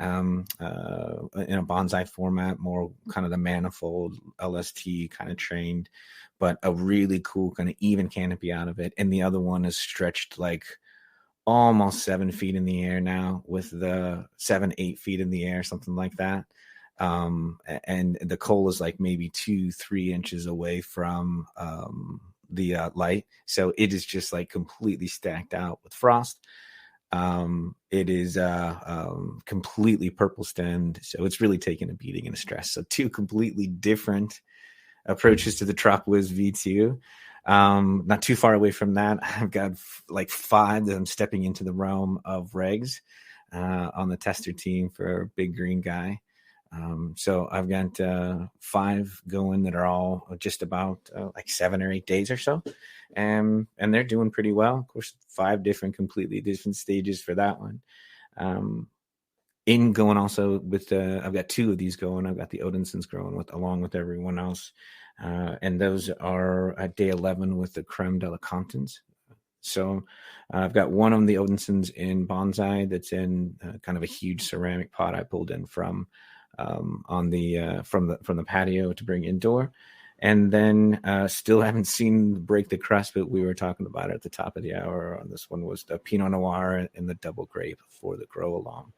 a bonsai format, more kind of the manifold LST kind of trained, but a really cool kind of even canopy out of it. And the other one is stretched like almost 7 feet in the air now, with the 7-8 feet in the air, something like that. And the coal is like maybe 2-3 inches away from the light. So it is just like completely stacked out with frost. It is completely purple stemmed, so it's really taken a beating and a stress. So 2 completely different approaches to the Trop Wiz V2. Not too far away from that, I've got like 5 that I'm stepping into the realm of regs on the tester team for Big Green Guy. So I've got 5 going that are all just about like 7 or 8 days or so. And they're doing pretty well. Of course, 5 completely different stages for that one. In going also with I've got 2 of these going. I've got the Odinsons growing along with everyone else. And those are at day 11 with the Creme de la Comptons. So I've got one of the Odinsons in bonsai that's in kind of a huge ceramic pot I pulled in from from the patio to bring indoor. And then still haven't seen Break the Crust, but we were talking about it at the top of the hour. This one was the Pinot Noir and the Double Grape for the grow along.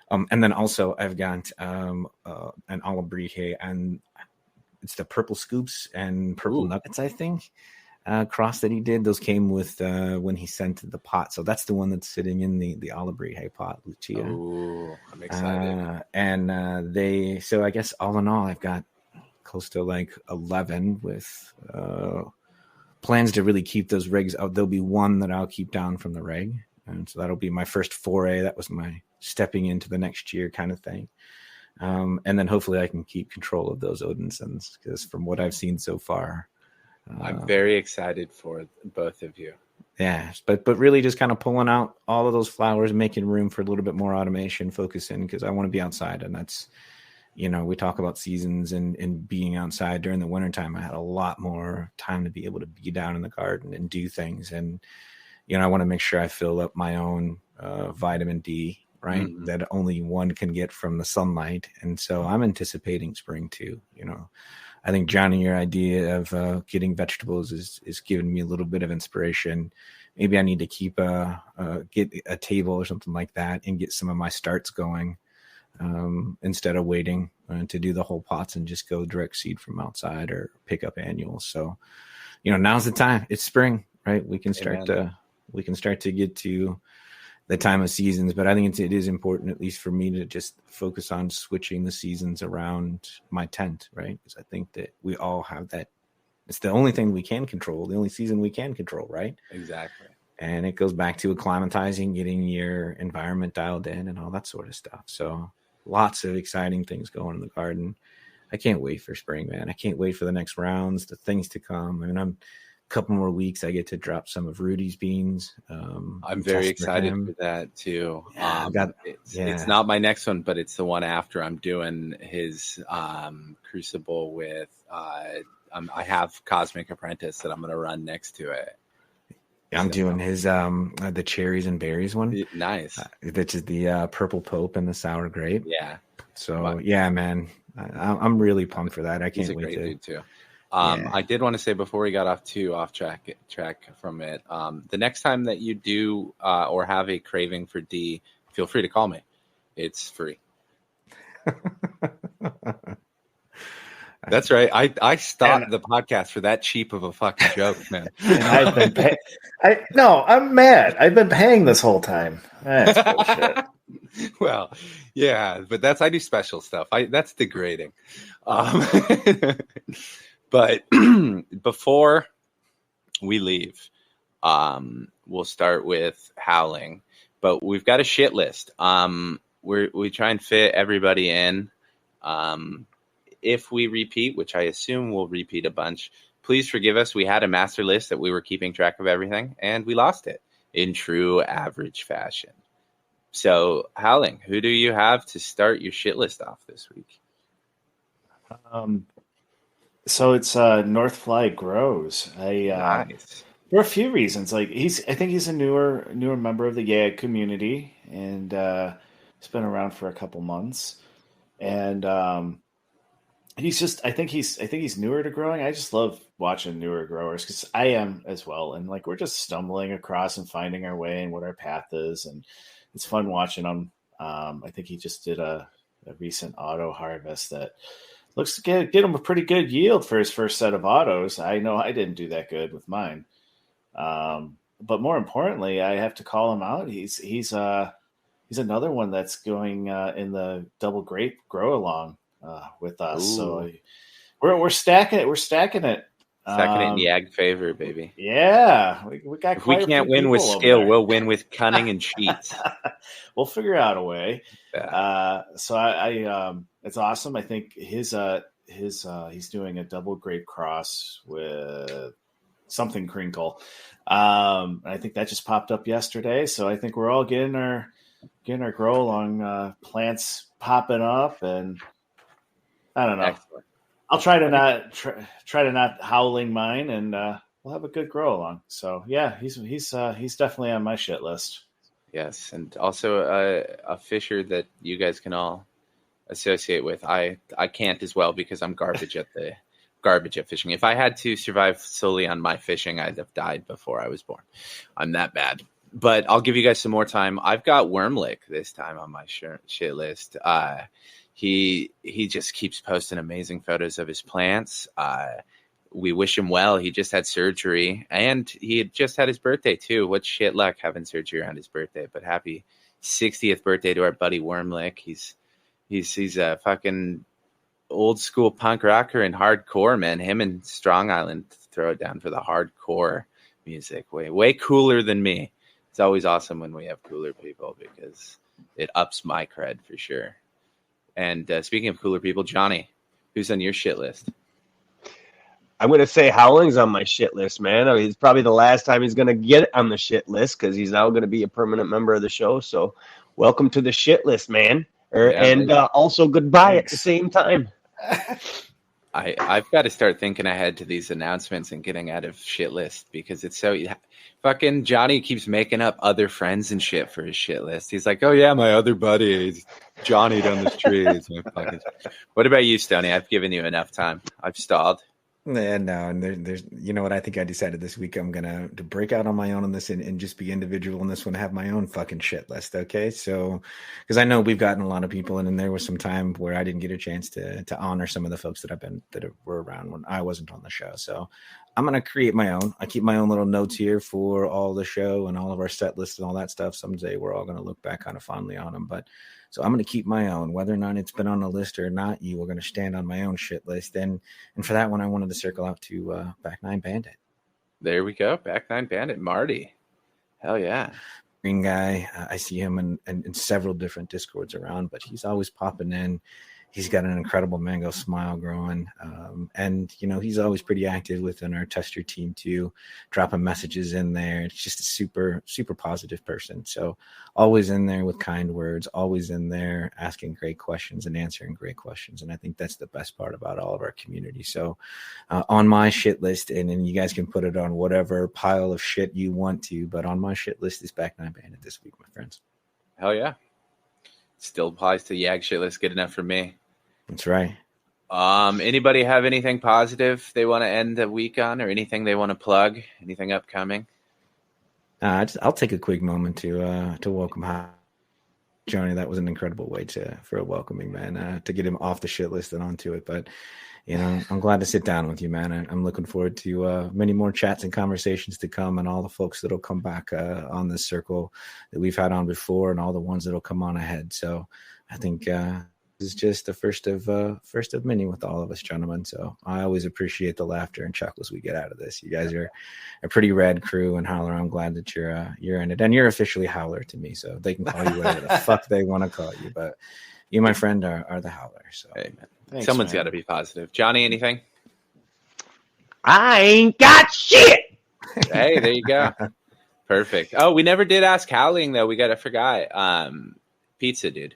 And then also I've got an Alebrije, and it's the Purple Scoops and Purple Nuggets, I think, cross that he did. Those came with when he sent the pot. So that's the one that's sitting in the Alebrije pot, Lucia. Oh, I'm excited. So I guess all in all, I've got close to like 11 with plans to really keep those regs out. There'll be 1 that I'll keep down from the reg. And so that'll be my first foray. That was my stepping into the next year kind of thing. And then hopefully I can keep control of those Odinsons, because from what I've seen so far, I'm very excited for both of you. Yeah, but really just kind of pulling out all of those flowers, making room for a little bit more automation, focusing, because I want to be outside. And that's, we talk about seasons and being outside during the wintertime. I had a lot more time to be able to be down in the garden and do things. And, I want to make sure I fill up my own vitamin D, right? Mm-hmm. That only one can get from the sunlight. And so I'm anticipating spring too. I think, Johnny, your idea of getting vegetables is giving me a little bit of inspiration. Maybe I need to keep get a table or something like that and get some of my starts going instead of waiting to do the whole pots and just go direct seed from outside or pick up annuals. So, now's the time. It's spring, right? We can start to get to the time of seasons, but I think it is important, at least for me, to just focus on switching the seasons around my tent, right? Because I think that we all have that. It's the only thing we can control, the only season we can control, right? Exactly. And it goes back to acclimatizing, getting your environment dialed in and all that sort of stuff. So lots of exciting things going in the garden. I can't wait for spring, man. I can't wait for the next rounds, the things to come. I mean, I'm a couple more weeks. I get to drop some of Rudy's beans. I'm very excited for that too. Yeah, it's not my next one, but it's the one after. I'm doing his Crucible with. I have Cosmic Apprentice that I'm going to run next to it. I'm doing his the cherries and berries one. Nice. Which is the purple pope and the sour grape. Yeah. So yeah, man, I'm really pumped for that. I can't wait. He's a great dude too. I did want to say before we got off track from it, the next time that you do or have a craving for D, feel free to call me. It's free. That's right. I stopped the podcast for that cheap of a fucking joke, man. I've been I'm mad. I've been paying this whole time. That's bullshit. Well, yeah, but I do special stuff. That's degrading. But before we leave, we'll start with Howling. But we've got a shit list. We try and fit everybody in. If we repeat, which I assume we'll repeat a bunch, please forgive us. We had a master list that we were keeping track of everything, and we lost it in true average fashion. So, Howling, who do you have to start your shit list off this week? So it's Northfly Grows. Nice. For a few reasons. Like I think he's a newer member of the YAG community, and he's been around for a couple months. And I think he's newer to growing. I just love watching newer growers because I am as well. And like we're just stumbling across and finding our way and what our path is, and it's fun watching him. I think he just did a recent auto harvest that looks to get him a pretty good yield for his first set of autos. I know I didn't do that good with mine. But more importantly, I have to call him out. He's another one that's going in the double grape grow along with us. Ooh. So we're stacking it. We're stacking it. Stacking it in YAG favor, baby. Yeah, we got. If we can't win with skill, we'll win with cunning and cheats. We'll figure out a way. Yeah. So I it's awesome. I think he's doing a double grape cross with something crinkle. I think that just popped up yesterday. So I think we're all getting our grow along plants popping up, and I don't know. Excellent. I'll try to not howling mine, and we'll have a good grow along. So yeah, he's definitely on my shit list. Yes, and also a fisher that you guys can all associate with. I can't as well because I'm garbage at fishing. If I had to survive solely on my fishing, I'd have died before I was born. I'm that bad. But I'll give you guys some more time. I've got Wormlick this time on my shit list. He just keeps posting amazing photos of his plants. We wish him well. He just had surgery, and he had just had his birthday too. What shit luck having surgery around his birthday. But happy 60th birthday to our buddy Wormlick. He's a fucking old school punk rocker and hardcore, man. Him and Strong Island throw it down for the hardcore music. Way cooler than me. It's always awesome when we have cooler people because it ups my cred for sure. And speaking of cooler people, Johnny, who's on your shit list? I'm going to say Howling's on my shit list, man. I mean, it's probably the last time he's going to get on the shit list because he's now going to be a permanent member of the show. So welcome to the shit list, man. Also goodbye at the same time. I've got to start thinking ahead to these announcements and getting out of shit list because it's so fucking Johnny keeps making up other friends and shit for his shit list. He's like, oh yeah, my other buddy is Johnny down the street. What about you, Stoney? I've given you enough time. I've stalled. Yeah, no, and there's you know what I think I decided this week I'm gonna break out on my own on this and just be individual in this one, have my own fucking shit list, okay? So because I know we've gotten a lot of people in, and there was some time where I didn't get a chance to honor some of the folks that were around when I wasn't on the show. So I'm gonna create my own. I keep my own little notes here for all the show and all of our set lists and all that stuff. Someday we're all gonna look back kind of fondly on them, but. So I'm going to keep my own, whether or not it's been on a list or not. You are going to stand on my own shit list, and for that one, I wanted to circle out to Back Nine Bandit. There we go, Back Nine Bandit, Marty. Hell yeah. Green guy. I see him in several different Discords around, but he's always popping in. He's got an incredible mango smile growing. And, you know, he's always pretty active within our tester team too, dropping messages in there. It's just a super, super positive person. So always in there with kind words, always in there asking great questions and answering great questions. And I think that's the best part about all of our community. So on my shit list, and then you guys can put it on whatever pile of shit you want to, but on my shit list is Back Nine Bandit this week, my friends. Hell yeah. Still applies to Yag shit list. Good enough for me. That's right. Anybody have anything positive they want to end the week on, or anything they want to plug? Anything upcoming? I'll take a quick moment to welcome Johnny. That was an incredible way for a welcoming, man, to get him off the shit list and onto it. But you know, I'm glad to sit down with you, man. I'm looking forward to many more chats and conversations to come, and all the folks that'll come back on this circle that we've had on before, and all the ones that'll come on ahead. So I think this is just the first of many with all of us, gentlemen. So I always appreciate the laughter and chuckles we get out of this. You guys are a pretty rad crew, and Howler, I'm glad that you're in it, and you're officially Howler to me. So they can call you whatever the fuck they want to call you, but you, my friend, are the Howler. So hey, man. Someone's got to be positive. Johnny, anything? I ain't got shit. Hey, there you go. Perfect. Oh, we never did ask Howling though. We forgot. Pizza, dude.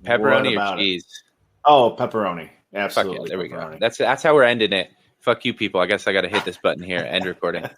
Pepperoni or cheese? Oh, pepperoni. Absolutely. Fuck yeah, there we pepperoni. go. That's how we're ending it. Fuck you, people. I guess I got to hit this button here. End recording.